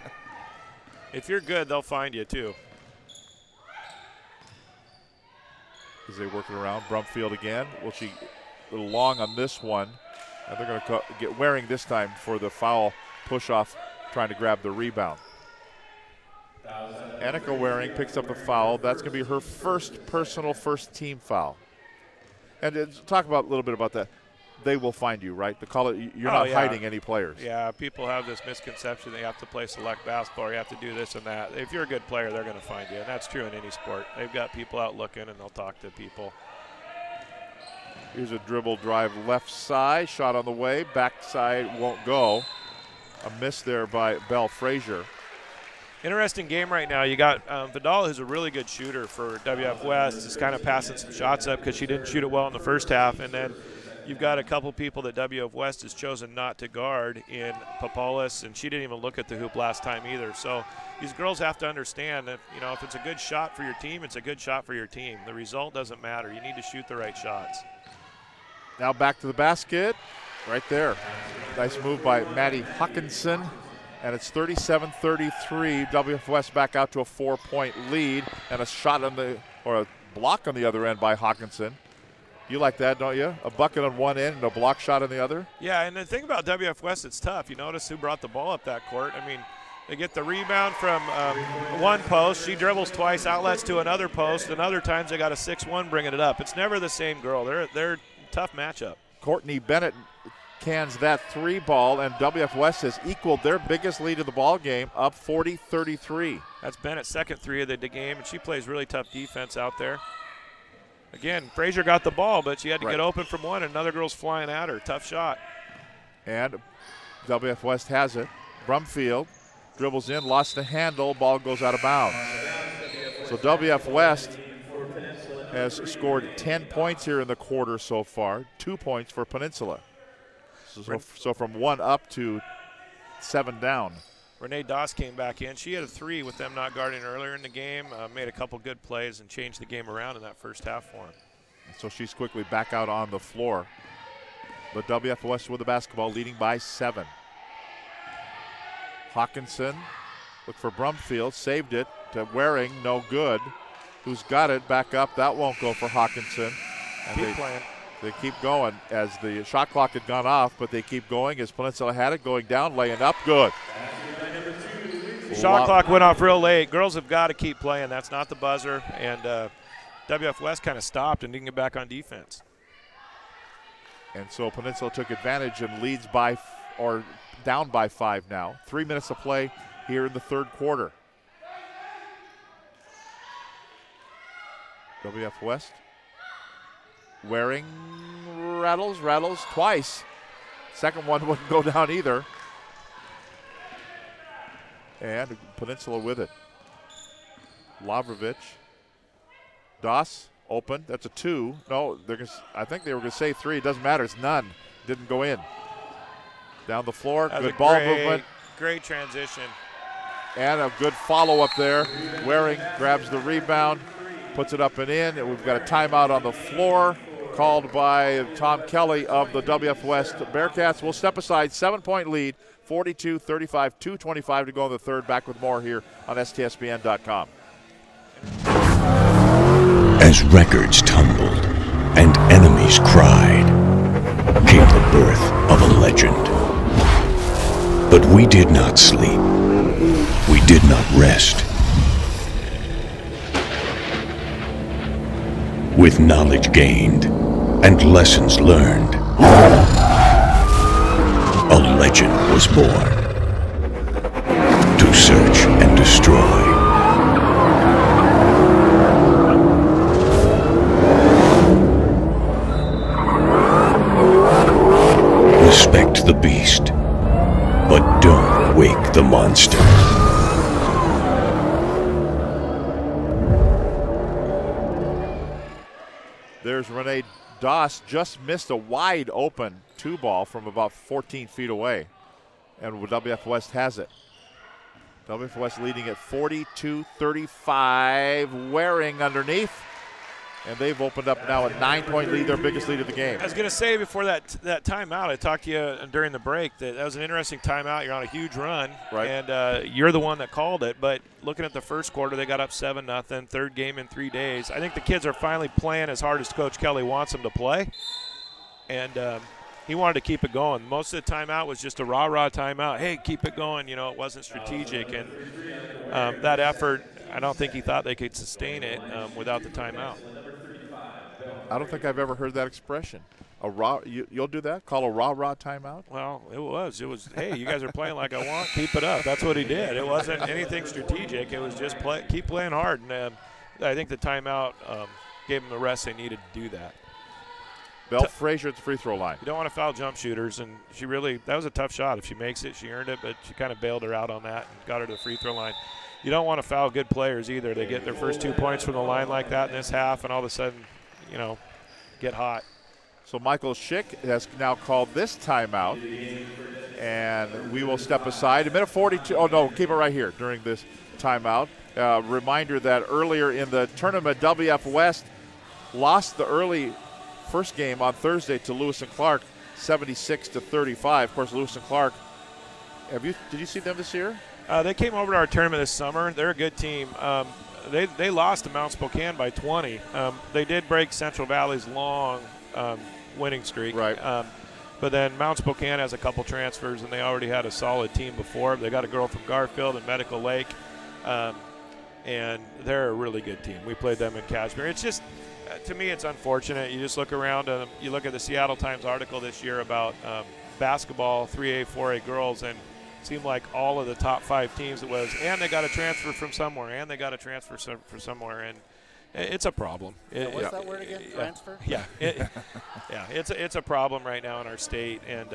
If you're good, they'll find you too. As they work it around, Brumfield again. Will she a little long on this one? And they're going to get Waring this time for the foul push-off, trying to grab the rebound. Annika Waring picks up the foul. That's going to be her first personal first-team foul. And talk about a little bit about that. They will find you, right? You're not hiding any players. Yeah, people have this misconception they have to play select basketball or you have to do this and that. If you're a good player, they're going to find you, and that's true in any sport. They've got people out looking, and they'll talk to people. Here's a dribble drive left side, shot on the way, backside won't go. A miss there by Belle Frazier. Interesting game right now. You got Vidal, who's a really good shooter for WF West, is kind of passing some shots up because she didn't shoot it well in the first half. And then you've got a couple people that WF West has chosen not to guard in Papolis, and she didn't even look at the hoop last time either. So these girls have to understand that, you know, if it's a good shot for your team, it's a good shot for your team. The result doesn't matter. You need to shoot the right shots. Now back to the basket, right there. Nice move by Maddie Hawkinson, and it's 37-33. WF West back out to a 4-point lead, and a shot on the, or a block on the other end by Hawkinson. You like that, don't you? A bucket on one end and a block shot on the other? Yeah, and the thing about WF West, it's tough. You notice who brought the ball up that court. I mean, they get the rebound from one post. She dribbles twice, outlets to another post, and other times they got a 6-1 bringing it up. It's never the same girl. They're a tough matchup. Courtney Bennett cans that 3 ball, and WF West has equaled their biggest lead of the ball game, up 40-33. That's Bennett's second 3 of the game, and she plays really tough defense out there. Again, Frazier got the ball, but she had to get open from one, and another girl's flying at her. Tough shot. And WF West has it. Brumfield dribbles in, lost the handle, ball goes out of bounds. So WF West has scored 10 points here in the quarter so far, 2 points for Peninsula. So from 1 up to 7 down. Renee Doss came back in. She had a 3 with them not guarding earlier in the game, made a couple good plays and changed the game around in that first half for them. So she's quickly back out on the floor. But WF West with the basketball, leading by 7. Hawkinson looked for Brumfield, saved it to Waring, no good. Who's got it? Back up. That won't go for Hawkinson. And keep playing. They keep going as the shot clock had gone off, but they keep going as Peninsula had it, going down, laying up, good. Shot clock went off real late. Girls have got to keep playing. That's not the buzzer. And WF West kind of stopped and didn't get back on defense. And so Peninsula took advantage and leads by, or down by 5 now. 3 minutes to play here in the third quarter. WF West. Waring rattles twice. Second one wouldn't go down either. And Peninsula with it. Lavrovich. Doss open. That's a 2. No, I think they were going to say 3. It doesn't matter. It's none. Didn't go in. Down the floor. Good ball movement. Great transition. And a good follow up there. Waring grabs the rebound, puts it up and in. And we've got a timeout on the floor called by Tom Kelly of the WF West Bearcats. We'll step aside. 7-point lead. 42-35, 2:25 to go in the third. Back with more here on STSPN.com. As records tumbled and enemies cried, came the birth of a legend. But we did not sleep. We did not rest. With knowledge gained and lessons learned, a legend was born to search and destroy. Respect the beast, but don't wake the monster. There's Renee Doss, just missed a wide open 2 ball from about 14 feet away. And WF West has it. WF West leading at 42-35. Waring underneath. And they've opened up now a 9-point lead, their biggest lead of the game. I was going to say before that timeout, I talked to you during the break that was an interesting timeout. You're on a huge run, and you're the one that called it. But looking at the first quarter, they got up 7-0, third game in 3 days. I think the kids are finally playing as hard as Coach Kelly wants them to play, and he wanted to keep it going. Most of the timeout was just a rah-rah timeout. Hey, keep it going. You know, it wasn't strategic, and that effort, I don't think he thought they could sustain it without the timeout. I don't think I've ever heard that expression. A raw, you'll do that? Call a rah-rah timeout? Well, it was, hey, you guys are playing like I want, keep it up. That's what he did. It wasn't anything strategic. It was just keep playing hard. And I think the timeout gave them the rest they needed to do that. Belle Frazier at the free throw line. You don't want to foul jump shooters, and that was a tough shot. If she makes it, she earned it, but she kind of bailed her out on that and got her to the free throw line. You don't want to foul good players either. They get their first 2 points from the line like that in this half, and all of a sudden, get hot. So Michael Schick has now called this timeout, and we will step aside. A minute 42. Oh, no, keep it right here during this timeout. Reminder that earlier in the tournament, WF West lost the early first game on Thursday to Lewis and Clark, 76-35. Of course, Lewis and Clark, did you see them this year? They came over to our tournament this summer. They're a good team. They lost to Mount Spokane by 20. They did break Central Valley's long winning streak. Right. But then Mount Spokane has a couple transfers, and they already had a solid team before. They got a girl from Garfield and Medical Lake, and they're a really good team. We played them in Kashmir. It's just, to me, it's unfortunate. You just look around, and you look at the Seattle Times article this year about basketball, 3A, 4A girls, and it seemed like all of the top 5 teams it was, and they got a transfer from somewhere, and they got a transfer from somewhere, and it's a problem. What's that word again? Transfer? Yeah. It's a problem right now in our state, and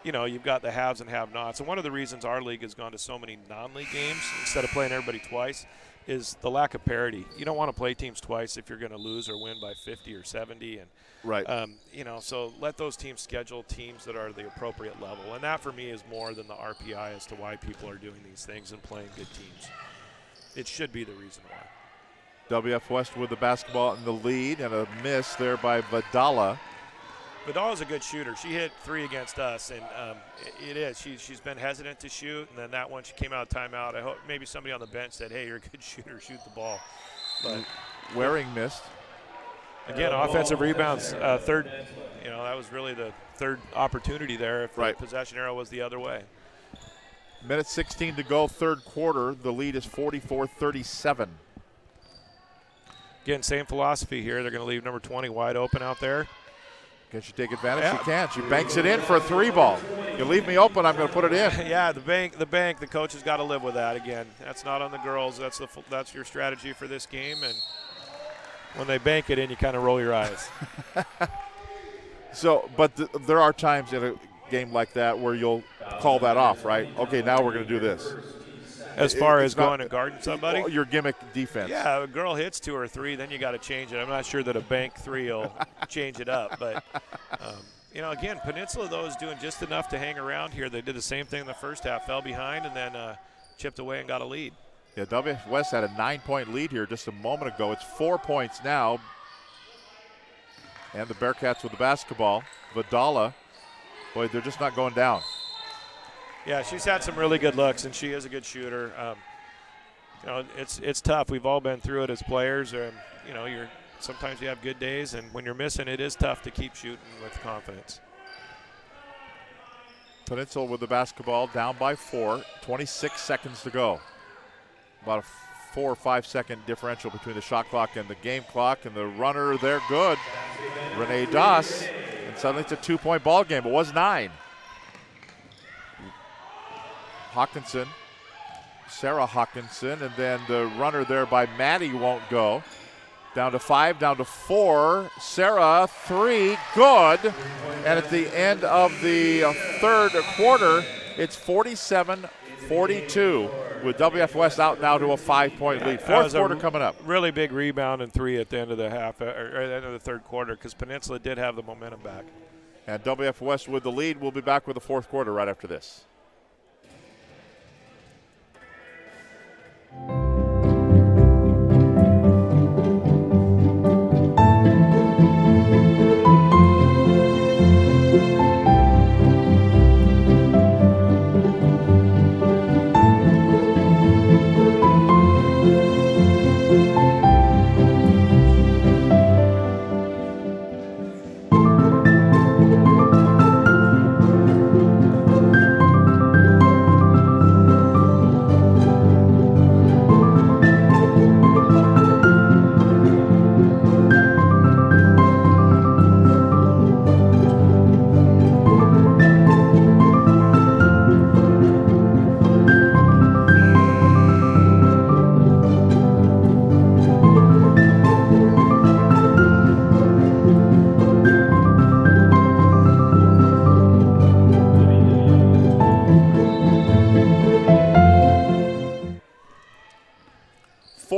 you've got the haves and have-nots. And one of the reasons our league has gone to so many non-league games instead of playing everybody twice is the lack of parity. You don't want to play teams twice if you're going to lose or win by 50 or 70, and right. So let those teams schedule teams that are the appropriate level, and that for me is more than the RPI as to why people are doing these things and playing good teams. It should be the reason why. WF West with the basketball in the lead, and a miss there by Vidala. Vidala's a good shooter. She hit 3 against us, and it is. She's been hesitant to shoot, and then that one she came out of timeout. I hope maybe somebody on the bench said, hey, you're a good shooter, shoot the ball. But Waring missed. Again, offensive rebounds, third, that was really the third opportunity there if the possession arrow was the other way. Minute 16 to go, third quarter. The lead is 44-37. Again, same philosophy here. They're going to leave number 20 wide open out there. Can she take advantage? Yeah. She can. She banks it in for a 3-ball. You leave me open, I'm going to put it in. Yeah, the bank. The coach has got to live with that. Again, that's not on the girls. That's your strategy for this game. And when they bank it in, you kind of roll your eyes. But there are times in a game like that where you'll call that off, right? Okay, now we're going to do this. As far as going and guarding somebody? Your gimmick defense. Yeah, a girl hits 2 or 3, then you got to change it. I'm not sure that a bank 3 will change it up. But, again, Peninsula, though, is doing just enough to hang around here. They did the same thing in the first half, fell behind, and then chipped away and got a lead. Yeah, WF West had a 9-point lead here just a moment ago. It's 4 points now. And the Bearcats with the basketball. Vidala, boy, they're just not going down. Yeah, she's had some really good looks, and she is a good shooter. It's tough. We've all been through it as players. Sometimes you have good days, and when you're missing, it is tough to keep shooting with confidence. Peninsula with the basketball, down by 4. 26 seconds to go. About a 4 or 5 second differential between the shot clock and the game clock, and the runner there good. Renee Doss, and suddenly it's a 2-point ball game. It was 9. Hawkinson, Sarah Hawkinson, and then the runner there by Maddie won't go. Down to 5, down to 4. Sarah, 3, good. And at the end of the third quarter, it's 47-42 with WF West out now to a 5-point lead. Fourth quarter coming up. Really big rebound and 3 at the end of the half, or at the end of the third quarter, because Peninsula did have the momentum back. And WF West with the lead. We'll be back with the fourth quarter right after this.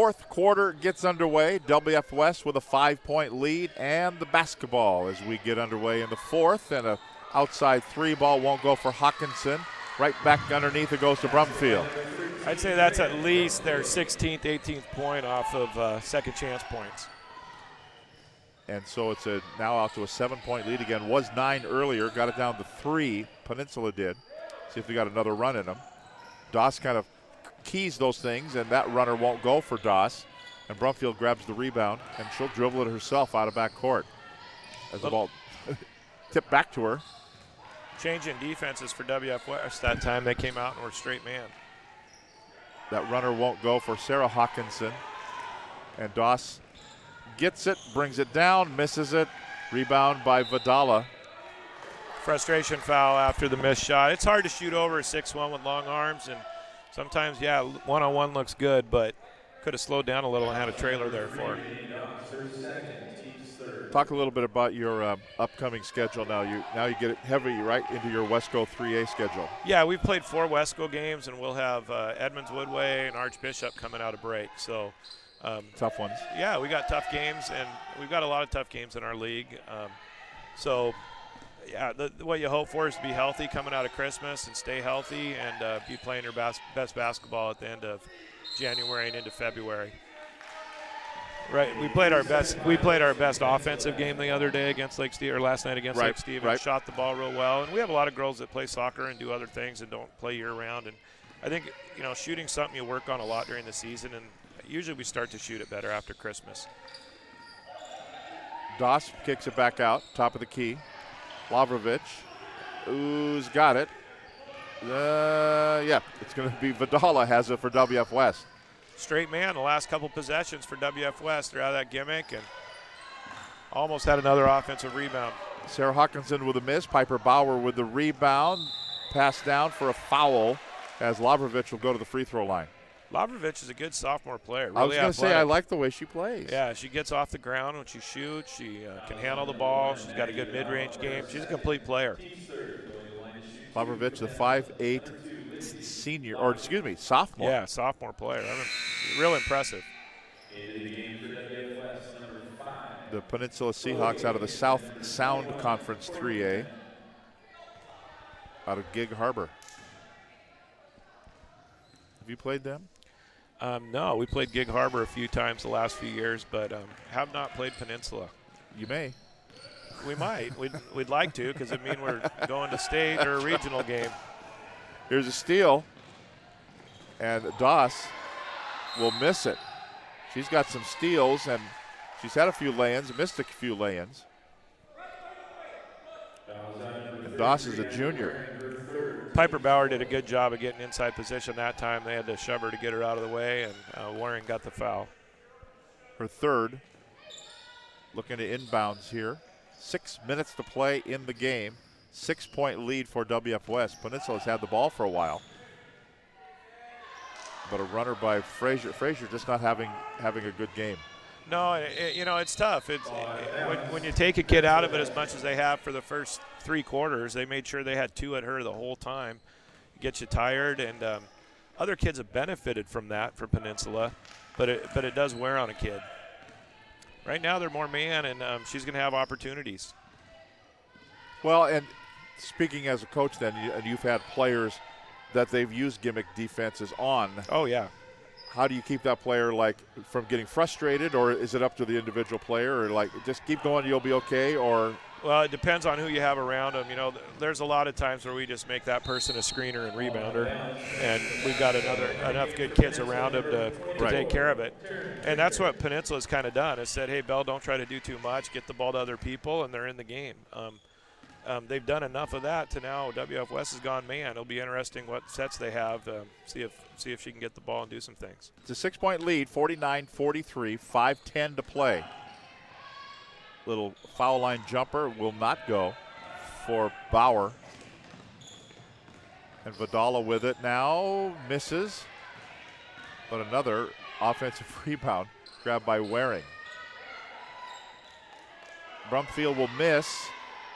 fourth quarter gets underway. WF West with a 5-point lead and the basketball as we get underway in the fourth. And a outside three ball won't go for Hawkinson. Right back underneath it goes to Brumfield. I'd say that's at least their 16th, 18th point off of second chance points. And so it's now out to a 7-point lead again. Was 9 earlier, got it down to 3. Peninsula did. See if they got another run in them. Doss kind of keys those things, and that runner won't go for Doss. And Brumfield grabs the rebound, and she'll dribble it herself out of back court. As the ball tipped back to her. Change in defenses for WF West that time. They came out and were straight man. That runner won't go for Sarah Hawkinson. And Doss gets it, brings it down, misses it. Rebound by Vidala. Frustration foul after the missed shot. It's hard to shoot over a 6'1" with long arms, and sometimes, yeah, one-on-one looks good, but could have slowed down a little and had a trailer there for her. Talk a little bit about your upcoming schedule now. You get it heavy right into your Wesco 3A schedule. Yeah, we've played 4 Wesco games, and we'll have Edmonds Woodway and Archbishop coming out of break. So tough ones. Yeah, we got tough games, and we've got a lot of tough games in our league. Yeah, what you hope for is to be healthy coming out of Christmas and stay healthy and be playing your best basketball at the end of January and into February. Right, we played our best offensive game the other day against Lake Stevens, or last night against Lake Stevens. Shot the ball real well, and we have a lot of girls that play soccer and do other things and don't play year round. And I think shooting's something you work on a lot during the season, and usually we start to shoot it better after Christmas. Doss kicks it back out, top of the key. Lavrovic, who's got it? Yeah, it's going to be Vidala has it for WF West. Straight man the last couple possessions for WF West. They're out of that gimmick and almost had another offensive rebound. Sarah Hawkinson with a miss. Piper Bauer with the rebound. Pass down for a foul as Lavrovic will go to the free throw line. Lavrovic is a good sophomore player. Really I was going to say, I like the way she plays. Yeah, she gets off the ground when she shoots. She can handle the ball. She's got a good mid-range game. She's a complete player. Lavrovic, the 5'8" senior, or excuse me, sophomore. Yeah, sophomore player. Real impressive. The Peninsula Seahawks out of the South Sound Conference 3A, out of Gig Harbor. Have you played them? No, we played Gig Harbor a few times the last few years, but have not played Peninsula. You may. We might. We'd like to, because it means we're going to state or a regional game. Here's a steal, and Doss will miss it. She's got some steals, and she's had a few lay-ins, missed a few lay-ins. And Doss is a junior. Piper Bauer did a good job of getting inside position that time. They had to shove her to get her out of the way, and Warren got the foul. Her third. Looking to inbounds here. 6 minutes to play in the game. 6-point lead for WF West. Peninsula's had the ball for a while. But a runner by Frazier. Frazier just not having a good game. No, it's tough. When you take a kid out of it as much as they have for the first 3 quarters, they made sure they had 2 at her the whole time. It gets you tired, and other kids have benefited from that for Peninsula, but it does wear on a kid. Right now they're more man, and she's going to have opportunities. Well, and speaking as a coach then, and you've had players that they've used gimmick defenses on. Oh, yeah. How do you keep that player from getting frustrated, or is it up to the individual player, or just keep going, you'll be okay, or? Well, it depends on who you have around them. There's a lot of times where we just make that person a screener and rebounder, and we've got enough good kids around them to take care of it. And that's what Peninsula's kind of done. Is said, hey, Bell, don't try to do too much. Get the ball to other people, and they're in the game. They've done enough of that to now WF West has gone man. It'll be interesting what sets they have. See if she can get the ball and do some things. It's a 6-point lead, 49-43, 5:10 to play. Little foul line jumper will not go for Bauer. And Vidala with it now, misses. But another offensive rebound grabbed by Waring. Brumfield will miss.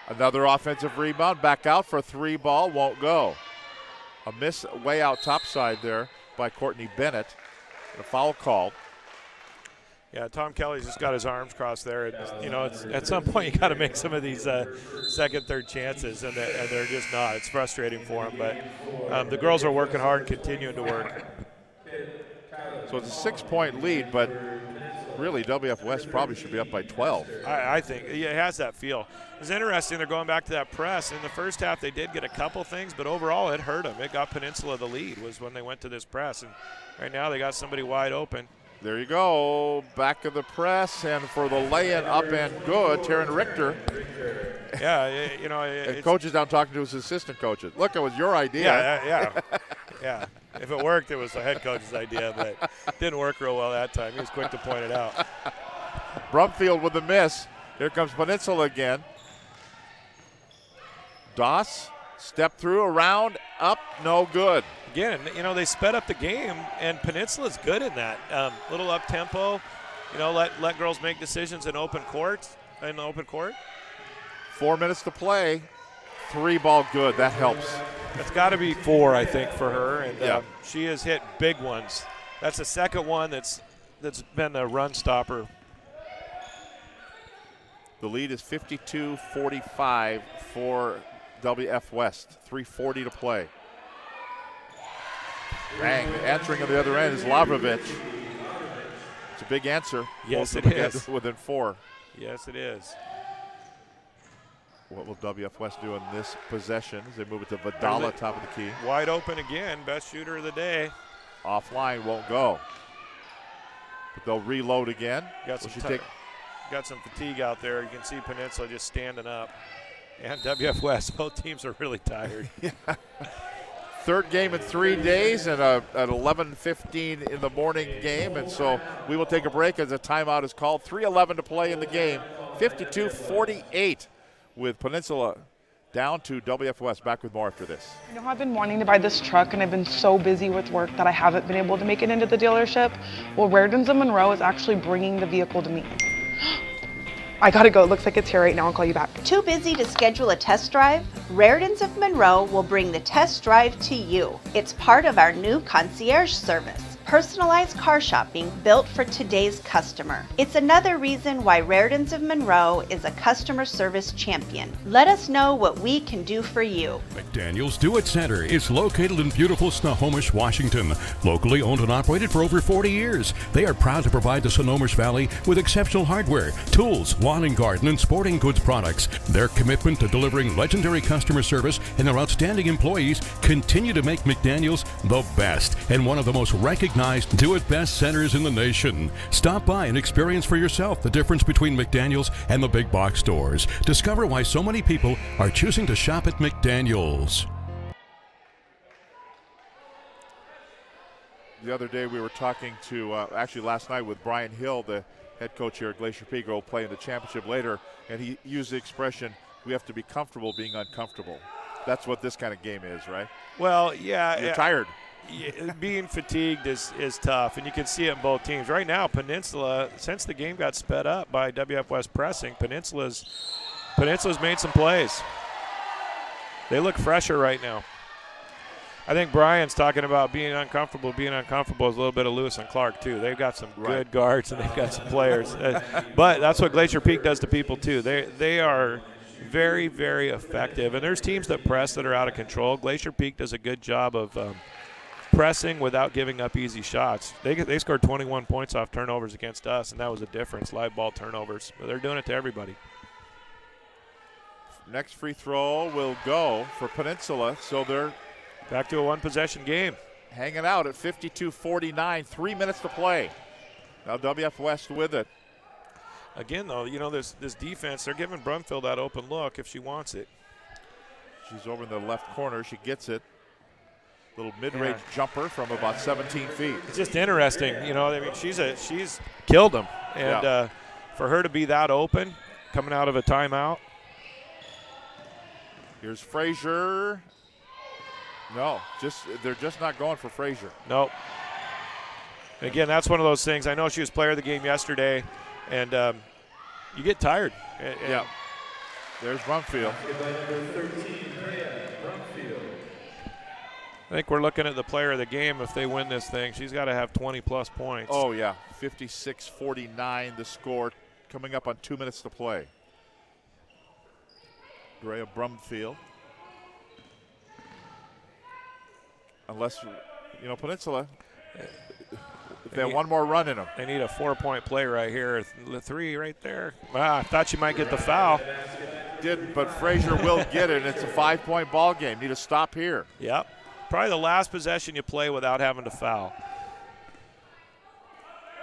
Another offensive rebound, back out for a 3 ball, won't go. A miss way out topside there by Courtney Bennett. A foul called. Yeah, Tom Kelly's just got his arms crossed there, and you know, at some point you got to make some of these second, third chances, and they're just not. It's frustrating for them, but the girls are working hard and continuing to work. So it's a 6-point lead, but really WF West probably should be up by 12. I think it has that feel. It's interesting. They're going back to that press. In the first half, they did get a couple things, but overall, it hurt them. It got Peninsula the lead was when they went to this press, and right now they got somebody wide open. There you go, back of the press, and for the lay-in up and good, Taryn Richter. Yeah, you know. And coach is down talking to his assistant coaches. Look, it was your idea. Yeah. If it worked, it was the head coach's idea, but it didn't work real well that time. He was quick to point it out. Brumfield with the miss. Here comes Peninsula again. Doss, step through, around, up, no good. Again, you know, they sped up the game, and Peninsula's good in that. Little up tempo, you know, let girls make decisions in open court. 4 minutes to play. 3-ball good. That helps. It's got to be 4, I think, for her, and she has hit big ones. That's the second one that's been a run stopper. The lead is 52-45 for WF West. 3:40 to play. Bang, answering on the other end is Lavrovich. It's a big answer. Yes, it is. Within 4. Yes, it is. What will WF West do in this possession as they move it to Vidala, top of the key? Wide open again, best shooter of the day. Offline, won't go. But they'll reload again. Got some fatigue out there. You can see Peninsula just standing up. And WF West, both teams are really tired. Yeah. Third game in 3 days and an 11:15 in the morning game. And so we will take a break as a timeout is called. 3:11 to play in the game. 52-48 with Peninsula down to WF West. Back with more after this. You know, I've been wanting to buy this truck, and I've been so busy with work that I haven't been able to make it into the dealership. Well, Rairdens of Monroe is actually bringing the vehicle to me. I gotta go. It looks like it's here right now. I'll call you back. Too busy to schedule a test drive? Rairdens of Monroe will bring the test drive to you. It's part of our new concierge service. Personalized car shopping built for today's customer. It's another reason why Rairdens of Monroe is a customer service champion. Let us know what we can do for you. McDaniel's Do It Center is located in beautiful Snohomish, Washington. Locally owned and operated for over 40 years. They are proud to provide the Snohomish Valley with exceptional hardware, tools, lawn and garden, and sporting goods products. Their commitment to delivering legendary customer service and their outstanding employees continue to make McDaniel's the best and one of the most recognized do-it-best centers in the nation. Stop by and experience for yourself the difference between McDaniel's and the big box stores. Discover why so many people are choosing to shop at McDaniel's. The other day we were talking to, actually last night with Brian Hill, the head coach here at Glacier Peak, who will play in the championship later, and he used the expression, we have to be comfortable being uncomfortable. That's what this kind of game is, right? Well, yeah. You're tired. Being fatigued is tough, and you can see it in both teams. Right now, Peninsula, since the game got sped up by WF West pressing, Peninsula's made some plays. They look fresher right now. I think Brian's talking about being uncomfortable. Being uncomfortable is a little bit of Lewis and Clark, too. They've got some good guards, and they've got some players. But that's what Glacier Peak does to people, too. They are very, very effective. And there's teams that press that are out of control. Glacier Peak does a good job of pressing without giving up easy shots. They scored 21 points off turnovers against us, and that was a difference, live ball turnovers. But they're doing it to everybody. Next free throw will go for Peninsula, so they're back to a one-possession game. Hanging out at 52-49, 3 minutes to play. Now WF West with it. Again, though, you know, this defense, they're giving Brumfield that open look if she wants it. She's over in the left corner. She gets it. Little mid-range jumper from about 17 feet. It's just interesting, you know. I mean, she's killed them, and for her to be that open, coming out of a timeout. Here's Frazier. No, they're just not going for Frazier. Nope. And again, that's one of those things. I know she was player of the game yesterday, and you get tired. Yeah. There's Brumfield. I think we're looking at the player of the game. If they win this thing, she's got to have 20-plus points. Oh, yeah. 56-49 the score, coming up on 2 minutes to play. Drea Brumfield. Unless, Peninsula, they have one more run in them. They need a 4-point play right here. The 3 right there. I thought you might get the foul. Didn't, but Frazier will get it, and it's a 5-point ball game. Need a stop here. Yep. Probably the last possession you play without having to foul.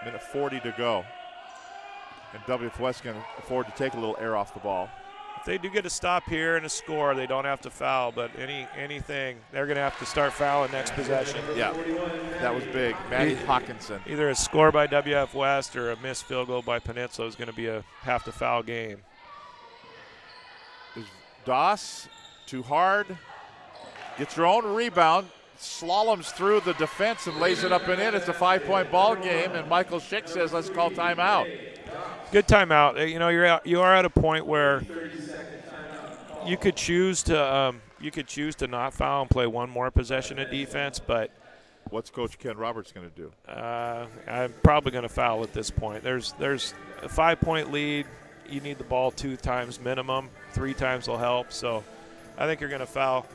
Minute 40 to go. And WF West can afford to take a little air off the ball. If they do get a stop here and a score, they don't have to foul, but anything, they're going to have to start fouling next possession. Yeah, that was big. Maddie Hawkinson. Either a score by WF West or a missed field goal by Peninsula is going to be a have-to-foul game. Doss, too hard. Gets her own rebound, slaloms through the defense and lays it up and in. It's a 5-point ball game, and Michael Schick says, let's call timeout. Good timeout. You are at a point where you could choose to not foul and play one more possession of defense, but what's Coach Ken Roberts going to do? I'm probably going to foul at this point. There's a 5-point lead. You need the ball 2 times minimum. 3 times will help. So I think you're going to foul.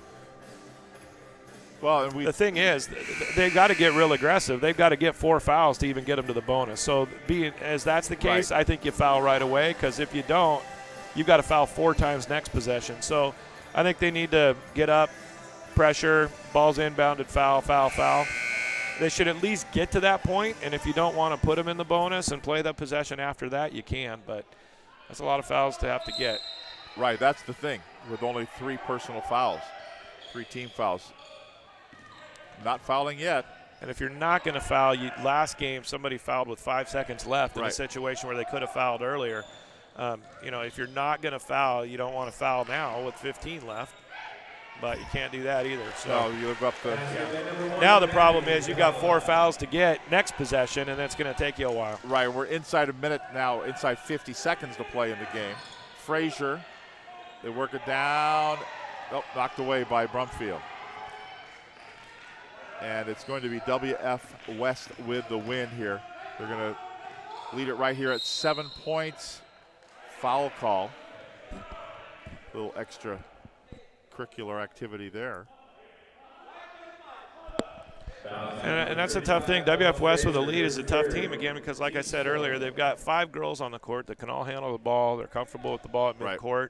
Well, and the thing is, they've got to get real aggressive. They've got to get 4 fouls to even get them to the bonus. So as that's the case, right, I think you foul right away, because if you don't, you've got to foul 4 times next possession. So I think they need to get up, pressure, ball's inbounded, foul, foul, foul. They should at least get to that point, and if you don't want to put them in the bonus and play the possession after that, you can. But that's a lot of fouls to have to get. Right, that's the thing, with only 3 personal fouls, 3 team fouls. Not fouling yet. And if you're not going to foul, last game somebody fouled with 5 seconds left in right, a situation where they could have fouled earlier. If you're not going to foul, you don't want to foul now with 15 left. But you can't do that either. So no, you live up the. Yeah. Now the problem is you've got 4 fouls to get next possession, and that's going to take you a while. Right, we're inside a minute now, inside 50 seconds to play in the game. Frazier, they work it down. Oh, knocked away by Brumfield. And it's going to be WF West with the win here. They're going to lead it right here at 7 points. Foul call. A little extra curricular activity there. And that's a tough thing. WF West with a lead is a tough team, again, because like I said earlier, they've got 5 girls on the court that can all handle the ball. They're comfortable with the ball at midcourt.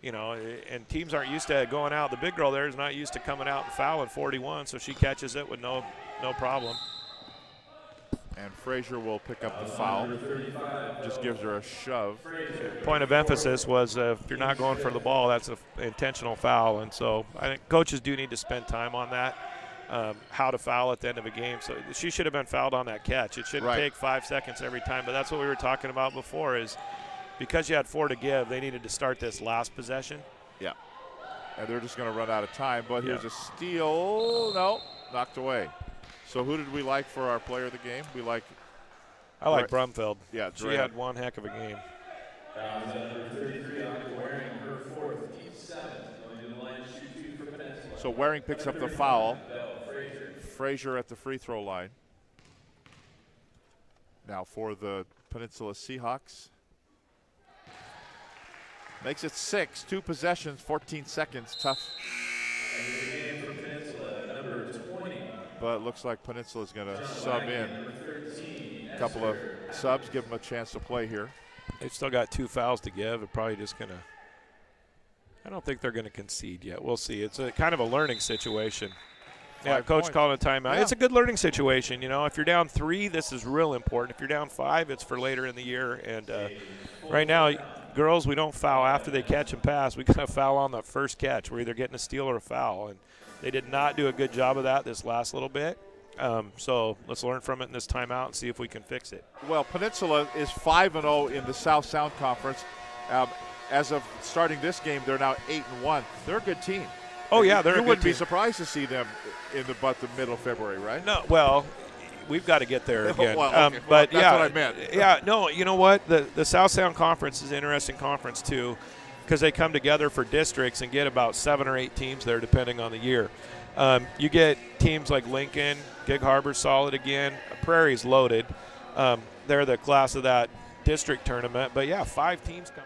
And teams aren't used to going out. The big girl there is not used to coming out and fouling 41, so she catches it with no problem. And Frazier will pick up the foul. Just gives her a shove. Point of emphasis was if you're not going for the ball, that's an intentional foul. And so I think coaches do need to spend time on that, how to foul at the end of a game. So she should have been fouled on that catch. It shouldn't take 5 seconds every time, but that's what we were talking about before is because you had 4 to give, they needed to start this last possession. Yeah. And they're just going to run out of time. But here's a steal. No, knocked away. So who did we like for our player of the game? I like Brumfield. Yeah, she had one heck of a game. So Waring picks up the foul. Frazier at the free throw line. Now for the Peninsula Seahawks. Makes it 6, 2 possessions, 14 seconds, tough. But it looks like Peninsula's going to sub in. A couple of subs, give them a chance to play here. They've still got 2 fouls to give. They're probably just going to – I don't think they're going to concede yet. We'll see. It's a kind of a learning situation. Yeah, coach calling a timeout. Yeah. It's a good learning situation. If you're down 3, this is real important. If you're down 5, it's for later in the year. And right now, girls, we don't foul after they catch and pass. We got to foul on the first catch. We're either getting a steal or a foul. And they did not do a good job of that this last little bit. So let's learn from it in this timeout and see if we can fix it. Well, Peninsula is 5-0 in the South Sound Conference. As of starting this game, they're now 8-1. They're a good team. Oh, yeah, they're a good team. You wouldn't be surprised to see them in the middle of February, right? No, well, we've got to get there again. But that's what I meant. Yeah, no, you know what? The South Sound Conference is an interesting conference, too, because they come together for districts and get about 7 or 8 teams there, depending on the year. You get teams like Lincoln, Gig Harbor solid again. Prairie's loaded. They're the class of that district tournament. But, yeah, 5 teams come.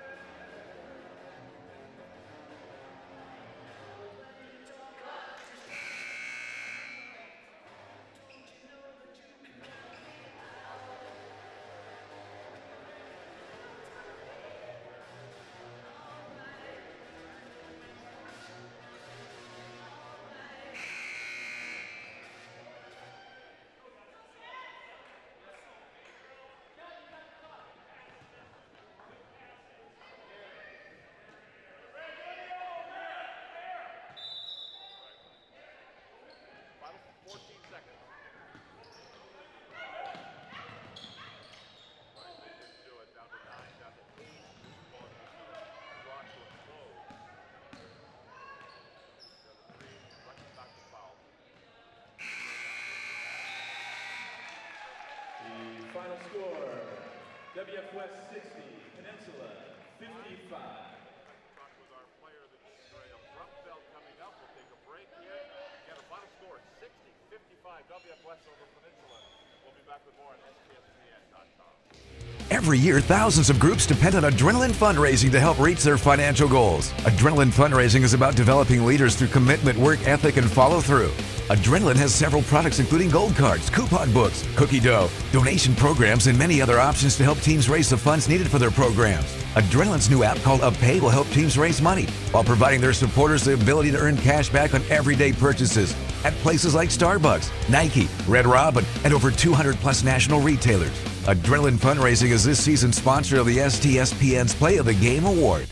Final score, WF West 60, Peninsula 55. Talk with our player, the Andrea Brumfeld, coming up. We'll take a break here. Again, the final score, 60-55, WF West over Peninsula. We'll be back with more on STSPN.com. Every year, thousands of groups depend on Adrenaline Fundraising to help reach their financial goals. Adrenaline Fundraising is about developing leaders through commitment, work ethic, and follow-through. Adrenaline has several products including gold cards, coupon books, cookie dough, donation programs, and many other options to help teams raise the funds needed for their programs. Adrenaline's new app called UpPay will help teams raise money while providing their supporters the ability to earn cash back on everyday purchases at places like Starbucks, Nike, Red Robin, and over 200 plus national retailers. Adrenaline Fundraising is this season's sponsor of the STSPN's Play of the Game Award.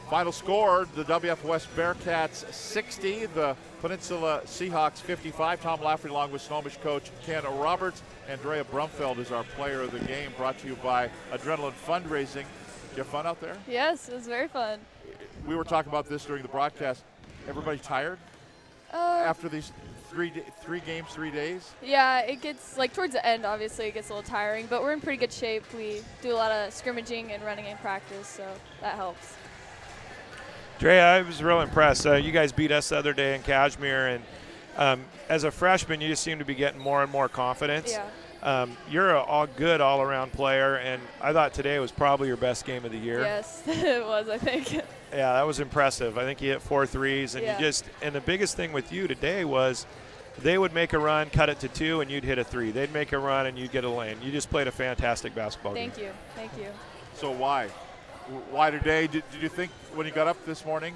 Final score, the WF West Bearcats 60, the Peninsula Seahawks 55. Tom Lafferty along with Snohomish coach Ken Roberts. Andrea Brumfeld is our player of the game, brought to you by Adrenaline Fundraising. Did you have fun out there? Yes, it was very fun. We were talking about this during the broadcast. Everybody tired after these three games, 3 days? Yeah, it gets, like, towards the end, obviously, it gets a little tiring, but we're in pretty good shape. We do a lot of scrimmaging and running in practice, so that helps. Dre, I was real impressed. You guys beat us the other day in Kashmir, and as a freshman, you just seem to be getting more and more confidence. Yeah. You're a good all-around player, and I thought today was probably your best game of the year. Yes, it was, I think. Yeah, that was impressive. I think you hit 4 threes, and yeah. And the biggest thing with you today was they would make a run, cut it to 2, and you'd hit a 3. They'd make a run, and you'd get a lane. You just played a fantastic basketball game. Thank you. So why today? Did you think when you got up this morning,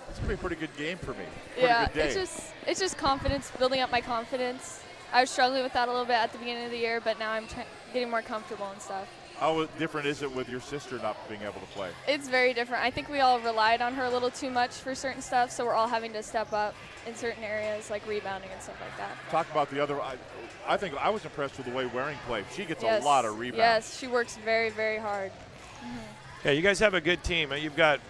it's gonna be a pretty good game for me? Yeah, good day. it's just confidence, building up my confidence. I was struggling with that a little bit at the beginning of the year, but now I'm getting more comfortable and stuff. How different is it with your sister not being able to play? It's very different. I think we all relied on her a little too much for certain stuff, so we're all having to step up in certain areas like rebounding and stuff like that. Talk about the other. I think I was impressed with the way Waring played. She gets Yes. a lot of rebounds. Yes, she works very, very hard. Yeah, you guys have a good team. You've got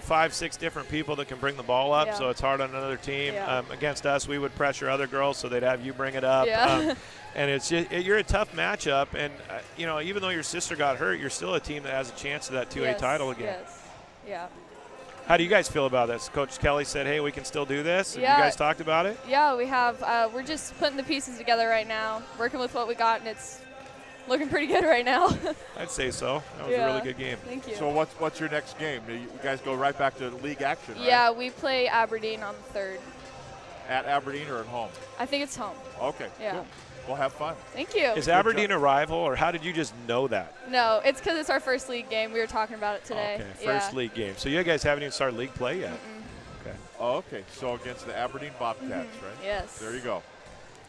5, 6 different people that can bring the ball up, Yeah. so it's hard on another team. Yeah. Against us, we would pressure other girls, so they'd have you bring it up. Yeah. And it's just, you're a tough matchup, and even though your sister got hurt, you're still a team that has a chance of that 2A Yes, title again. Yes, yeah. How do you guys feel about this? Coach Kelly said, hey, we can still do this. Have Yeah. you guys talked about it? Yeah, we have. We're just putting the pieces together right now, working with what we got, and it's looking pretty good right now. I'd say so. That was Yeah. a really good game. Thank you. So what's your next game? You guys go right back to league action, right? Yeah, we play Aberdeen on the 3rd. At Aberdeen or at home? I think it's home. Okay. Yeah. Cool. We'll have fun. Thank you. Is Aberdeen a rival, or how did you just know that? No, it's because it's our first league game. We were talking about it today. Okay, first league game. So you guys haven't even started league play yet? Mm-mm. Okay. Oh, okay. So against the Aberdeen Bobcats, right? Yes. There you go.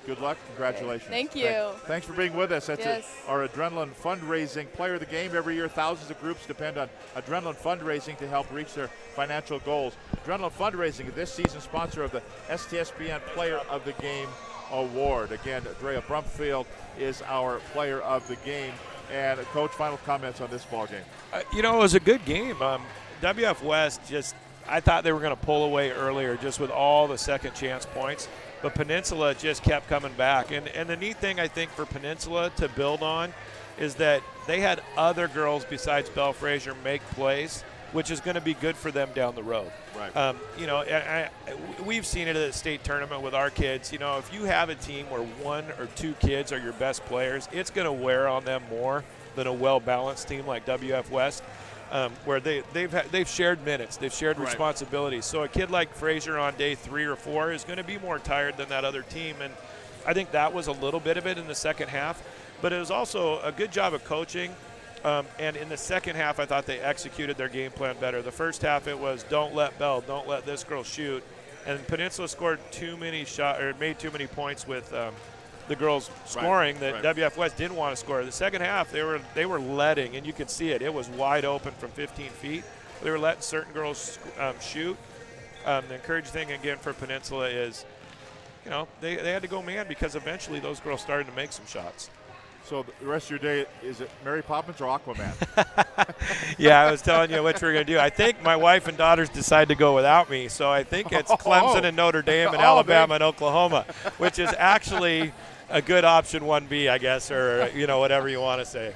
Good luck. Congratulations. Thank you. Thanks for being with us. That's Yes. our Adrenaline fundraising player of the game. Every year, thousands of groups depend on Adrenaline fundraising to help reach their financial goals. Adrenaline fundraising this season sponsor of the STSPN Player of the Game Award. Again, Drea Brumfield is our player of the game. And Coach, final comments on this ball game. You know, it was a good game. WF West I thought they were going to pull away earlier just with all the second chance points, but Peninsula just kept coming back. And the neat thing I think for Peninsula to build on is that they had other girls besides Belle Fraser make plays, which is going to be good for them down the road. Right. You know, we've seen it at the state tournament with our kids. You know, if you have a team where one or two kids are your best players, it's going to wear on them more than a well-balanced team like WF West. Where they've shared minutes, they've shared responsibilities. So a kid like Fraser on day 3 or 4 is going to be more tired than that other team, and I think that was a little bit of it in the second half. But it was also a good job of coaching, and in the second half, I thought they executed their game plan better. The first half, it was don't let Belle, don't let this girl shoot, and Peninsula scored too many shots or made too many points with the girls scoring that WF West didn't want to score. The second half, they were letting, and you could see it. It was wide open from 15 feet. They were letting certain girls shoot. The encouraging thing, again, for Peninsula is, you know, they had to go man because eventually those girls started to make some shots. So the rest of your day, is it Mary Poppins or Aquaman? Yeah, I was telling you what we were going to do. I think my wife and daughters decide to go without me, so I think it's Clemson and Notre Dame and Alabama and Oklahoma, which is actually a good option 1B, I guess, or, you know, whatever you want to say.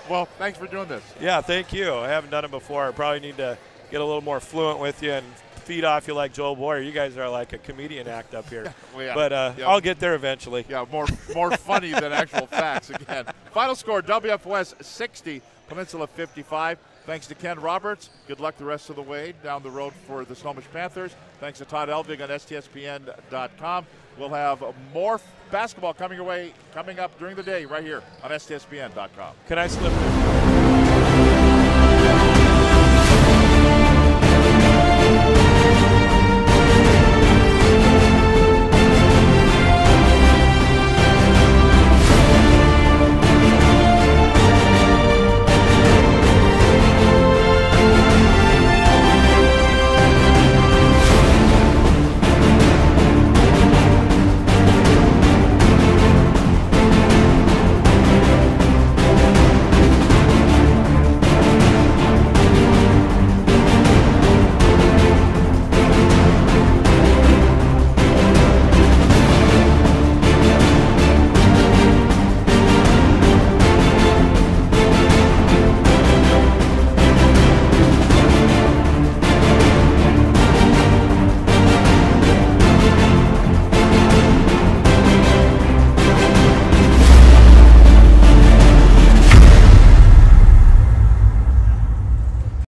Well, thanks for doing this. Yeah, thank you. I haven't done it before. I probably need to get a little more fluent with you and feed off you like Joel Boyer. You guys are like a comedian act up here. Well, yeah. But I'll get there eventually. Yeah, more funny than actual facts again. Final score, WF West 60, Peninsula 55. Thanks to Ken Roberts. Good luck the rest of the way down the road for the Snohomish Panthers. Thanks to Todd Elvig on STSPN.com. We'll have more basketball coming up during the day right here on STSPN.com. Can I slip in?